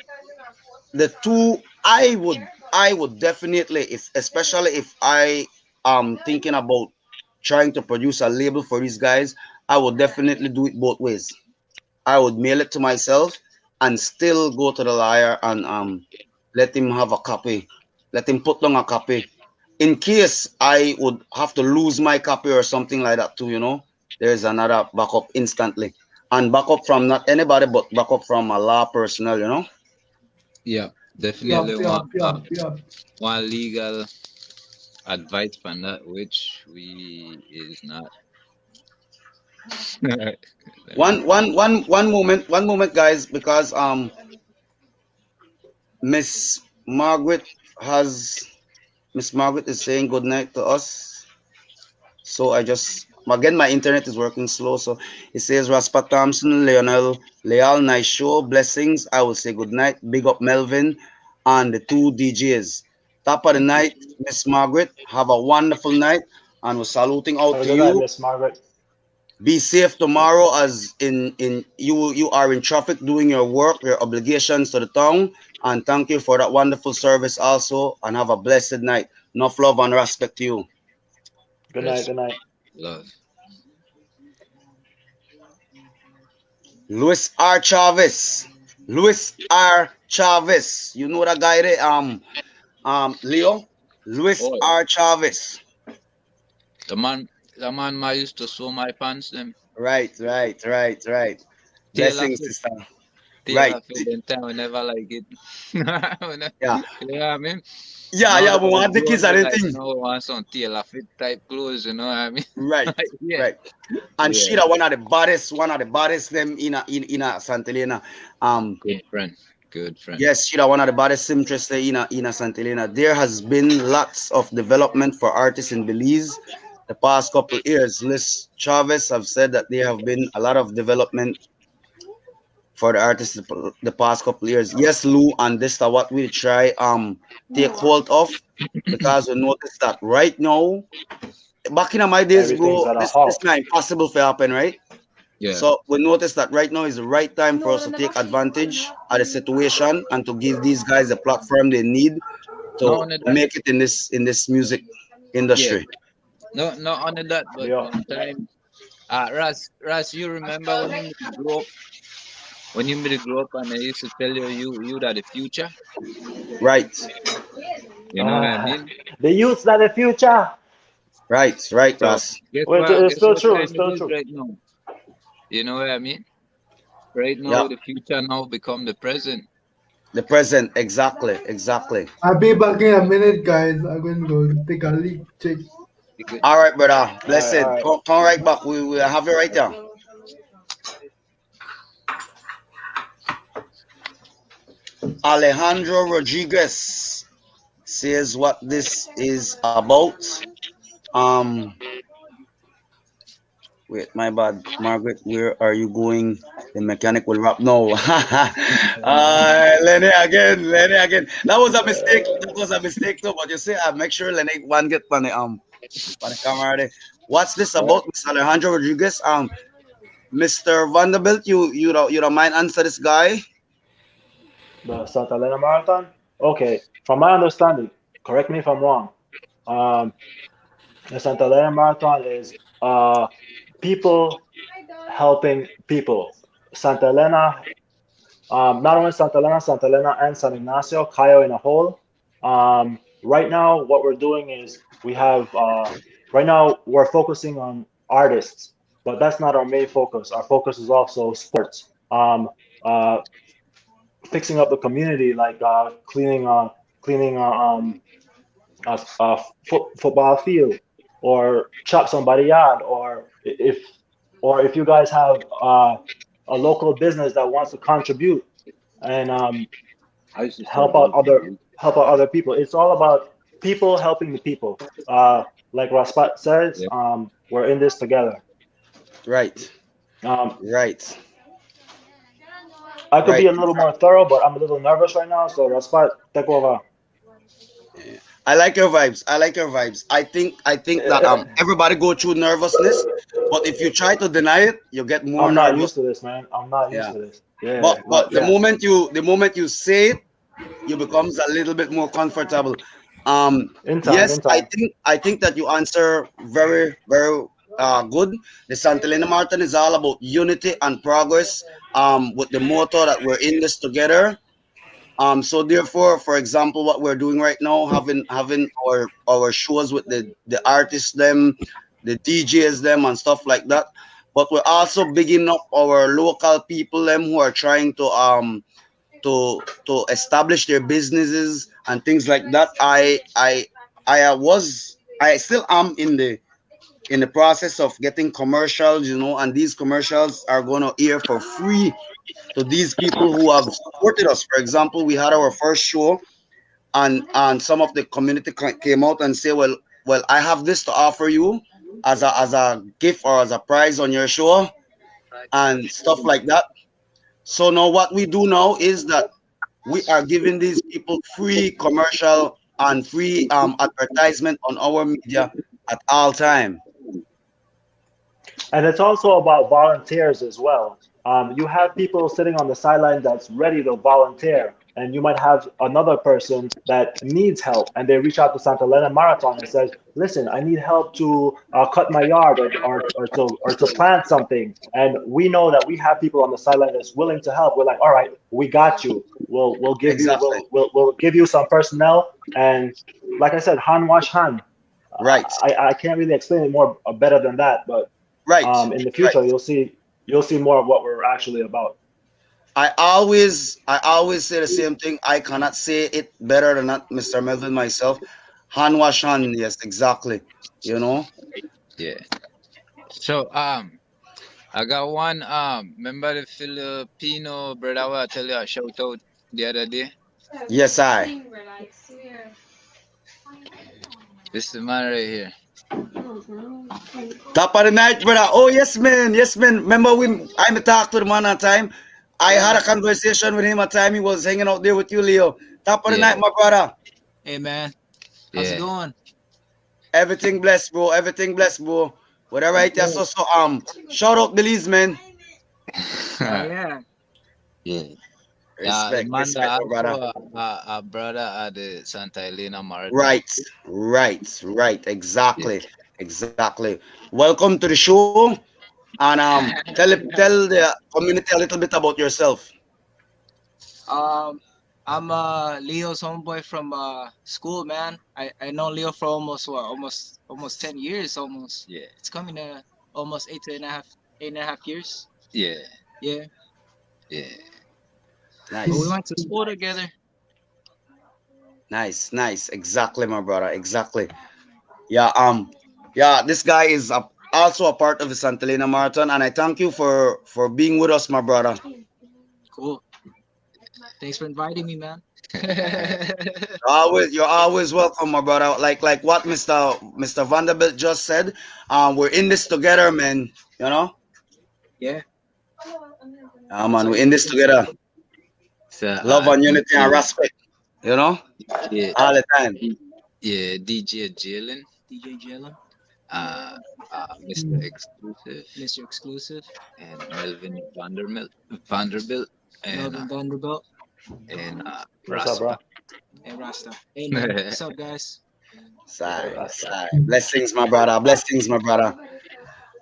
Speaker 1: the two I would definitely, if especially if I am thinking about trying to produce a label for these guys, I would definitely do it both ways. I would mail it to myself and still go to the liar and let him have a copy. Let him put down a copy. In case I would have to lose my copy or something like that too, there's another backup instantly. And backup from not anybody but backup from a law personnel.
Speaker 2: yeah.
Speaker 5: Yup,
Speaker 2: Definitely
Speaker 5: yup, yup, yup.
Speaker 2: one legal advice from that, which we is not. Let me
Speaker 1: One moment, guys, because Miss Margaret has Miss Margaret is saying good night to us. So I just again my internet is working slow. So it says Raspa Thompson, Leonel, Leal, nice show, blessings. I will say good night. Big up Melvin and the two DJs. Top of the night, Miss Margaret. Have a wonderful night, and we're saluting
Speaker 4: have
Speaker 1: out
Speaker 4: a
Speaker 1: to
Speaker 4: good night,
Speaker 1: you.
Speaker 4: Miss Margaret.
Speaker 1: Be safe tomorrow, as in you are in traffic doing your work, your obligations to the town. And thank you for that wonderful service also. And have a blessed night. Enough love and respect to you.
Speaker 4: Good night.
Speaker 2: rest
Speaker 4: Good night.
Speaker 2: love.
Speaker 1: Luis R. Chavez. Luis R. Chavez. You know that guy there? Leo? Luis
Speaker 2: Oh,
Speaker 1: R. Chavez.
Speaker 2: the man, the man, I used to sew my pants. Them
Speaker 1: Right, right, right, right.
Speaker 2: tailor
Speaker 1: Blessings,
Speaker 2: fit,
Speaker 1: sister. Right.
Speaker 2: tailor fit. Then time we never like it.
Speaker 1: Yeah.
Speaker 2: You know what I mean?
Speaker 1: Yeah,
Speaker 2: Now
Speaker 1: yeah,
Speaker 2: that
Speaker 1: we
Speaker 2: we
Speaker 1: want the kids
Speaker 2: grown,
Speaker 1: and
Speaker 2: we like
Speaker 1: anything.
Speaker 2: want some tailor fit type clothes. You know what I mean?
Speaker 1: Right,
Speaker 2: Like, yeah,
Speaker 1: right. And
Speaker 2: yeah.
Speaker 1: she that one of the baddest them in a Santa Elena.
Speaker 2: Good friend, good friend.
Speaker 1: Yes, she that one of the baddest seamstress there in a Santa Elena. There has been lots of development for artists in Belize the past couple years. Liz Chavez have said that there have been a lot of development for the artists the past couple years. Yes, Lou, and this is what we try take hold of because we noticed that right now, back in my days,
Speaker 4: Everything's
Speaker 1: bro,
Speaker 4: at a
Speaker 1: this
Speaker 4: halt.
Speaker 1: not impossible for happen, right?
Speaker 2: Yeah,
Speaker 1: So we noticed that right now is the right time for us to take advantage of the situation and to give these guys the platform they need
Speaker 2: not
Speaker 1: to
Speaker 2: only that.
Speaker 1: make it in this music
Speaker 2: Yeah,
Speaker 1: industry.
Speaker 2: no, not only that, but
Speaker 4: Yeah.
Speaker 2: one time, Ras, you remember when you maybe grow up, and they used to tell you that the future,
Speaker 1: Right,
Speaker 2: you know what I mean?
Speaker 4: The youths are the future.
Speaker 1: right,
Speaker 2: So
Speaker 1: Ross.
Speaker 2: guess
Speaker 4: Well,
Speaker 2: what?
Speaker 4: it's
Speaker 2: Guess
Speaker 4: still
Speaker 2: what
Speaker 4: true. It's
Speaker 2: time it
Speaker 4: still
Speaker 2: is
Speaker 4: true.
Speaker 2: right now? You know what I mean? Right
Speaker 1: Yeah,
Speaker 2: now, the future now become the present.
Speaker 1: the present, exactly.
Speaker 5: I'll be back in a minute, guys. I'm going to go take a leak check.
Speaker 2: Because
Speaker 1: All right, brother.
Speaker 4: All right. All
Speaker 1: Blessed.
Speaker 4: right.
Speaker 1: Come right back. We have it right there. Alejandro Rodriguez says what this is about. Um, Wait, my bad. Margaret, where are you going? The mechanic will rap. No. Lenny again. That was a mistake. That was a mistake too. But you see, I make sure Lenny one get on the camera there. What's this
Speaker 4: All right.
Speaker 1: about, Mr. Alejandro Rodriguez? Mr. Vanderbilt, you don't mind answer this guy?
Speaker 4: The Santa Elena Marathon. Okay. From my understanding, correct me if I'm wrong. Um, the Santa Elena Marathon is people helping people. Santa Elena Not only Santa Elena and San Ignacio, Cayo in a whole. Right now, what we're doing is right now we're focusing on artists, but that's not our main focus. Our focus is also sports. Uh, Fixing up the community, like cleaning a football field, or chop somebody yard, or if you guys have a local business that wants to contribute and
Speaker 2: I used to start
Speaker 4: help out other
Speaker 2: golfing.
Speaker 4: people. It's all about people helping the people. Like Raspat says,
Speaker 2: Yeah.
Speaker 4: we're in this together.
Speaker 1: Right,
Speaker 4: Um,
Speaker 1: right,
Speaker 4: I could be
Speaker 1: right.
Speaker 4: a little more thorough, but I'm a little nervous right now. So Raspat, take over.
Speaker 1: I like your vibes. I like your vibes. I think that everybody go through nervousness, but if you try to deny it, you get more
Speaker 4: I'm not
Speaker 1: nervous.
Speaker 4: used to this, man. I'm not used
Speaker 1: Yeah.
Speaker 4: to this.
Speaker 1: But
Speaker 4: Yeah,
Speaker 1: but
Speaker 4: but
Speaker 1: the
Speaker 4: yeah.
Speaker 1: moment you say it, you becomes a little bit more comfortable.
Speaker 4: In time,
Speaker 1: Yes,
Speaker 4: in
Speaker 1: I
Speaker 4: time.
Speaker 1: think I think that you answer very good. The Santa Elena Marathon is all about unity and progress. With the motto that we're in this together. So therefore, for example, what we're doing right now, having our shows with the artists them, the DJs them and stuff like that. But we're also bigging up our local people them who are trying to establish their businesses and things like that. I still am in the process of getting commercials, and these commercials are gonna air for free to these people who have supported us. For example, we had our first show, and some of the community came out and say, well, I have this to offer you as a gift or as a prize on your show and stuff like that. So now what we do now is that we are giving these people free commercial and free advertisement on our media at all time.
Speaker 4: And it's also about volunteers as well. You have people sitting on the sideline that's ready to volunteer, and you might have another person that needs help, and they reach out to Santa Elena Marathon and says, "Listen, I need help to cut my yard, or to plant something." And we know that we have people on the sideline that's willing to help. We're like, "All right, we got you. We'll give you
Speaker 1: Exactly.
Speaker 4: we'll give you some personnel." And like I said, hand wash hand.
Speaker 1: Right.
Speaker 4: I can't really explain it more better than that, but
Speaker 1: Right.
Speaker 4: in the
Speaker 1: Right.
Speaker 4: future you'll see more of what we're actually about.
Speaker 1: I always say the same thing. I cannot say it better than that, Mr. Melvin myself. Han wash hand, yes, exactly. You know?
Speaker 2: Yeah. So I got one. Remember the Filipino brother I tell you I shout out the other day?
Speaker 1: Yes, I.
Speaker 2: This is the man right here.
Speaker 1: Top of the night, brother. Oh yes, man. Yes, man. Remember I talked to the man at time. I had
Speaker 6: Yeah,
Speaker 1: a conversation with him at time. He was hanging out there with you, Leo. Top of the night,
Speaker 2: Yeah,
Speaker 1: my brother.
Speaker 6: hey man, how's it
Speaker 2: yeah.
Speaker 6: going?
Speaker 1: Everything blessed, bro. Everything blessed, bro. Whatever
Speaker 6: That's
Speaker 1: it is,
Speaker 6: good.
Speaker 1: shout out Belize, man.
Speaker 6: Hell yeah.
Speaker 2: Yeah. The
Speaker 1: Respect,
Speaker 2: man
Speaker 1: respect,
Speaker 2: that
Speaker 1: my brother.
Speaker 2: also a brother at the Santa Elena Marathon.
Speaker 1: Right, right.
Speaker 2: Yeah.
Speaker 1: Exactly, exactly. Welcome to the show, and tell the community a little bit about yourself.
Speaker 6: Um, I'm Leo's homeboy from school, man. I know Leo for almost 10 years almost.
Speaker 2: Yeah.
Speaker 6: It's coming to almost 8.5 years.
Speaker 2: Yeah.
Speaker 6: Yeah,
Speaker 2: Yeah.
Speaker 6: but we
Speaker 1: Nice,
Speaker 6: went to school together.
Speaker 1: nice. Exactly, my brother. Exactly. Yeah. Yeah. This guy is also a part of the Santa Elena Marathon, and I thank you for being with us, my brother.
Speaker 6: Cool. Thanks for inviting me, man.
Speaker 1: You're always welcome, my brother. Like what Mr. Vanderbilt just said. We're in this together, man. You know.
Speaker 6: Yeah, that's
Speaker 1: Man,
Speaker 6: how
Speaker 1: we're
Speaker 6: you
Speaker 1: in
Speaker 6: do
Speaker 1: this
Speaker 6: it.
Speaker 1: together.
Speaker 2: So
Speaker 1: Love and unity and
Speaker 2: DJ,
Speaker 1: respect. You know,
Speaker 2: yeah,
Speaker 1: all the time.
Speaker 2: yeah, DJ Jaelen,
Speaker 6: DJ Jaelen,
Speaker 2: uh, Mr. Exclusive,
Speaker 6: Mr. Exclusive,
Speaker 2: and Melvin Vanderbilt, and
Speaker 6: Melvin Vanderbilt,
Speaker 4: What's up,
Speaker 2: Raspa.
Speaker 4: bro?
Speaker 6: and Rasta. Hey man, what's up, guys?
Speaker 1: Side,
Speaker 4: Rasta.
Speaker 1: side. Blessings, my brother. Blessings, my brother.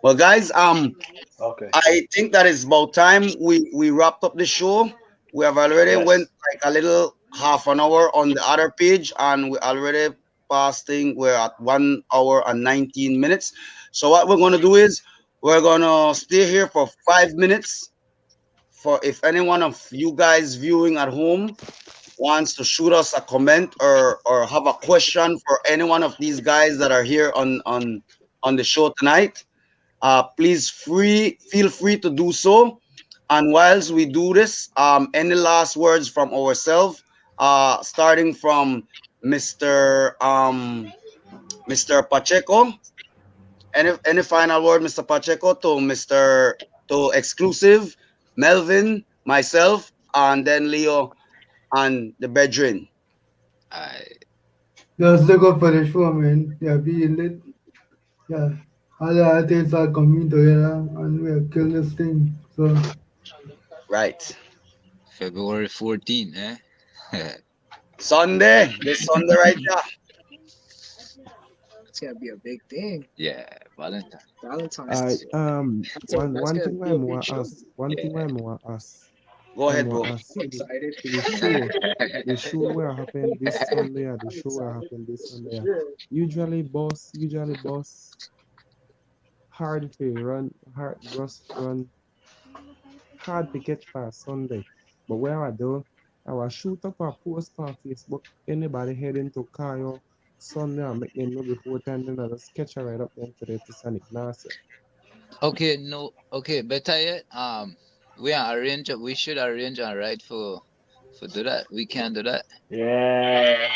Speaker 1: Well, guys,
Speaker 4: Okay.
Speaker 1: I think that it's about time we wrapped up the show. We have already went
Speaker 4: Yes.
Speaker 1: like a little half an hour on the other page, and we already fasting. We're at 1 hour and 19 minutes. So what we're gonna do is we're gonna stay here for 5 minutes. For if any one of you guys viewing at home wants to shoot us a comment or have a question for any one of these guys that are here on the show tonight, please feel free to do so. And whilst we do this, any last words from ourselves, starting from Mr. Mr. Pacheco. Any final word, Mr. Pacheco, to Mr. to exclusive, Melvin, myself, and then Leo and the bedroom.
Speaker 2: I
Speaker 5: Just look up for the show, man. Yeah, be lit. Yeah. All the artists are coming together and we are killing this thing. So,
Speaker 1: Right.
Speaker 2: February 14, eh?
Speaker 1: Sunday. This Sunday right there.
Speaker 6: It's gonna be a big thing.
Speaker 2: Yeah, Valentine.
Speaker 6: Valentine's
Speaker 3: I
Speaker 6: Day. That's
Speaker 3: one
Speaker 6: gonna
Speaker 3: thing
Speaker 6: be
Speaker 3: I
Speaker 6: a big
Speaker 3: more
Speaker 6: show.
Speaker 3: ask. One thing
Speaker 2: Yeah.
Speaker 3: I more ask.
Speaker 1: Go
Speaker 3: I
Speaker 1: ahead, bro.
Speaker 3: more ask.
Speaker 6: I'm excited.
Speaker 3: To the show. The show will happen this Sunday. Or the
Speaker 6: I'm
Speaker 3: show will
Speaker 6: excited
Speaker 3: happen this
Speaker 6: for
Speaker 3: Sunday.
Speaker 6: sure.
Speaker 3: Usually boss hard to run, run hard to catch for Sunday. But where I do, I will shoot up a post on Facebook. Anybody heading to Cayo Sunday, I make them know before time. Then I just catch her right up there today to San Ignacio.
Speaker 2: Okay, no, okay, better yet, we should arrange a ride for do that. We can do that
Speaker 4: Yeah.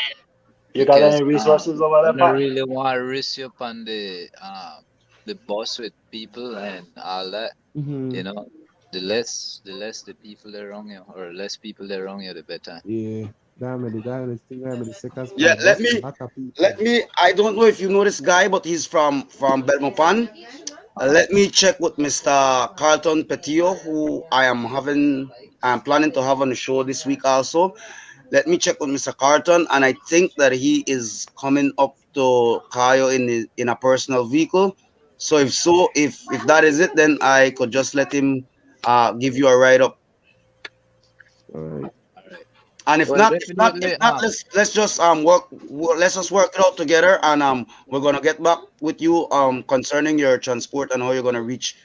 Speaker 4: You got
Speaker 2: because
Speaker 4: any resources over
Speaker 2: I
Speaker 4: there,
Speaker 2: don't
Speaker 4: Pat?
Speaker 2: really want to risk you up on the bus with people and all that.
Speaker 3: Mm-hmm.
Speaker 2: You know, the less the people around you, or less people around you, the better.
Speaker 3: Yeah, that is thing. That the second
Speaker 1: Yeah,
Speaker 3: spot. Bus a lot of people.
Speaker 1: I don't know if you know this guy, but he's from Belmopan. Let me check with Mr. Carlton Petillo, who I'm planning to have on the show this week also. Let me check with Mr. Carlton, and I think that he is coming up to Cayo in a personal vehicle. So if that is it, then I could just let him give you a ride up.
Speaker 3: All right.
Speaker 2: All right.
Speaker 1: And
Speaker 2: Well, definitely.
Speaker 1: if not, let's just let's just work it out together, and we're gonna get back with you concerning your transport and how you're gonna reach.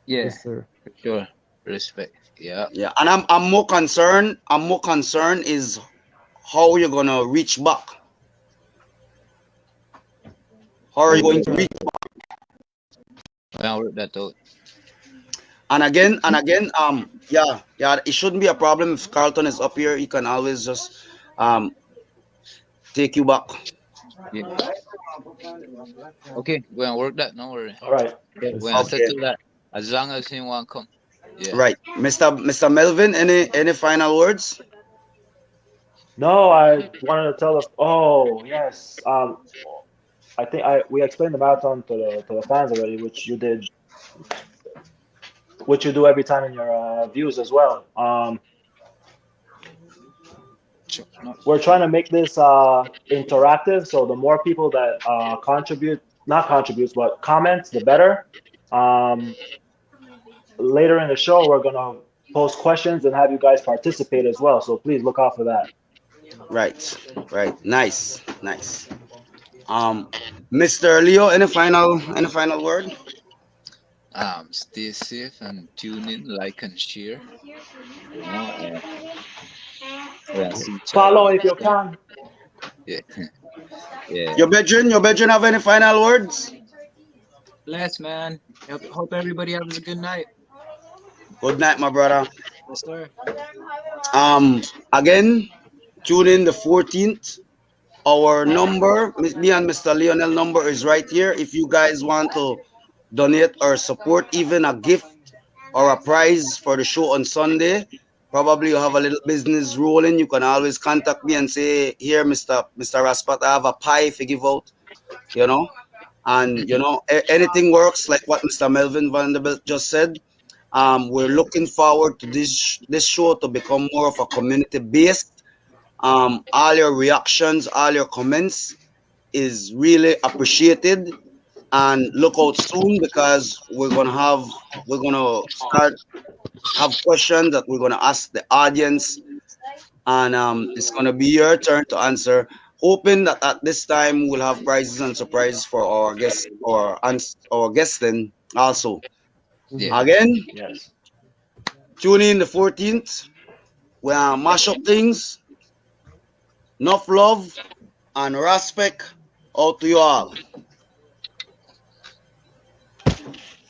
Speaker 2: Yeah,
Speaker 3: Yes, sir.
Speaker 2: for sure. Respect. Yeah.
Speaker 1: Yeah, and I'm more concerned. I'm more concerned is how you're gonna reach back. How are you
Speaker 3: Well,
Speaker 1: going
Speaker 3: we
Speaker 1: to
Speaker 3: are.
Speaker 1: reach?
Speaker 2: I'll work that out.
Speaker 1: And again, yeah, it shouldn't be a problem if Carlton is up here. He can always just um take you back.
Speaker 2: Yeah. Okay, we're gonna work that. No worry.
Speaker 4: All right.
Speaker 2: Yeah,
Speaker 3: Yes,
Speaker 2: we're gonna
Speaker 3: sir.
Speaker 1: Okay,
Speaker 2: settle that as long as he want come. Yeah.
Speaker 1: right, Mr. Melvin. Any final words?
Speaker 4: No, I wanted to tell the. Oh, yes. I think I we explained the marathon to the fans already, which you did, which you do every time in your views as well.
Speaker 6: Sure. No,
Speaker 4: We're trying to make this interactive, so the more people that contribute, not contributes, but comments, the better. Um, Later in the show, we're gonna post questions and have you guys participate as well. So please look out for that.
Speaker 1: Right, right. Nice, nice. Um, Mr. Leo, any final word?
Speaker 2: Stay safe and tune in, like and share. You know, and we're gonna
Speaker 3: Yep.
Speaker 2: see each other
Speaker 4: Follow if
Speaker 2: next
Speaker 4: you
Speaker 2: time.
Speaker 4: can.
Speaker 2: Yeah. Yeah.
Speaker 1: Your bedroom have any final words?
Speaker 6: bless, man. Hope everybody has a good night.
Speaker 1: Good night, my brother.
Speaker 6: Yes, sir.
Speaker 1: Again, tune in the 14th. Our number, me and Mr. Lionel number is right here. If you guys want to donate or support, even a gift or a prize for the show on Sunday, probably you have a little business rolling, you can always contact me and say, here, Mr. Raspat, I have a pie to give out, you know. And anything works, like what Mr. Melvin Vanderbilt just said. We're looking forward to this show to become more of a community based. All your reactions, all your comments is really appreciated. And look out soon because we're gonna start have questions that we're gonna ask the audience, and it's gonna be your turn to answer. Hoping that at this time we'll have prizes and surprises for our guests or our guesting also.
Speaker 2: Yeah.
Speaker 3: Mhm.
Speaker 1: Again,
Speaker 4: Yes.
Speaker 1: tune in the 14th. We'll mash up things. Enough love and respect out to you all.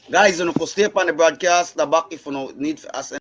Speaker 1: Guys, you know, stay on the broadcast. The back if you know, need us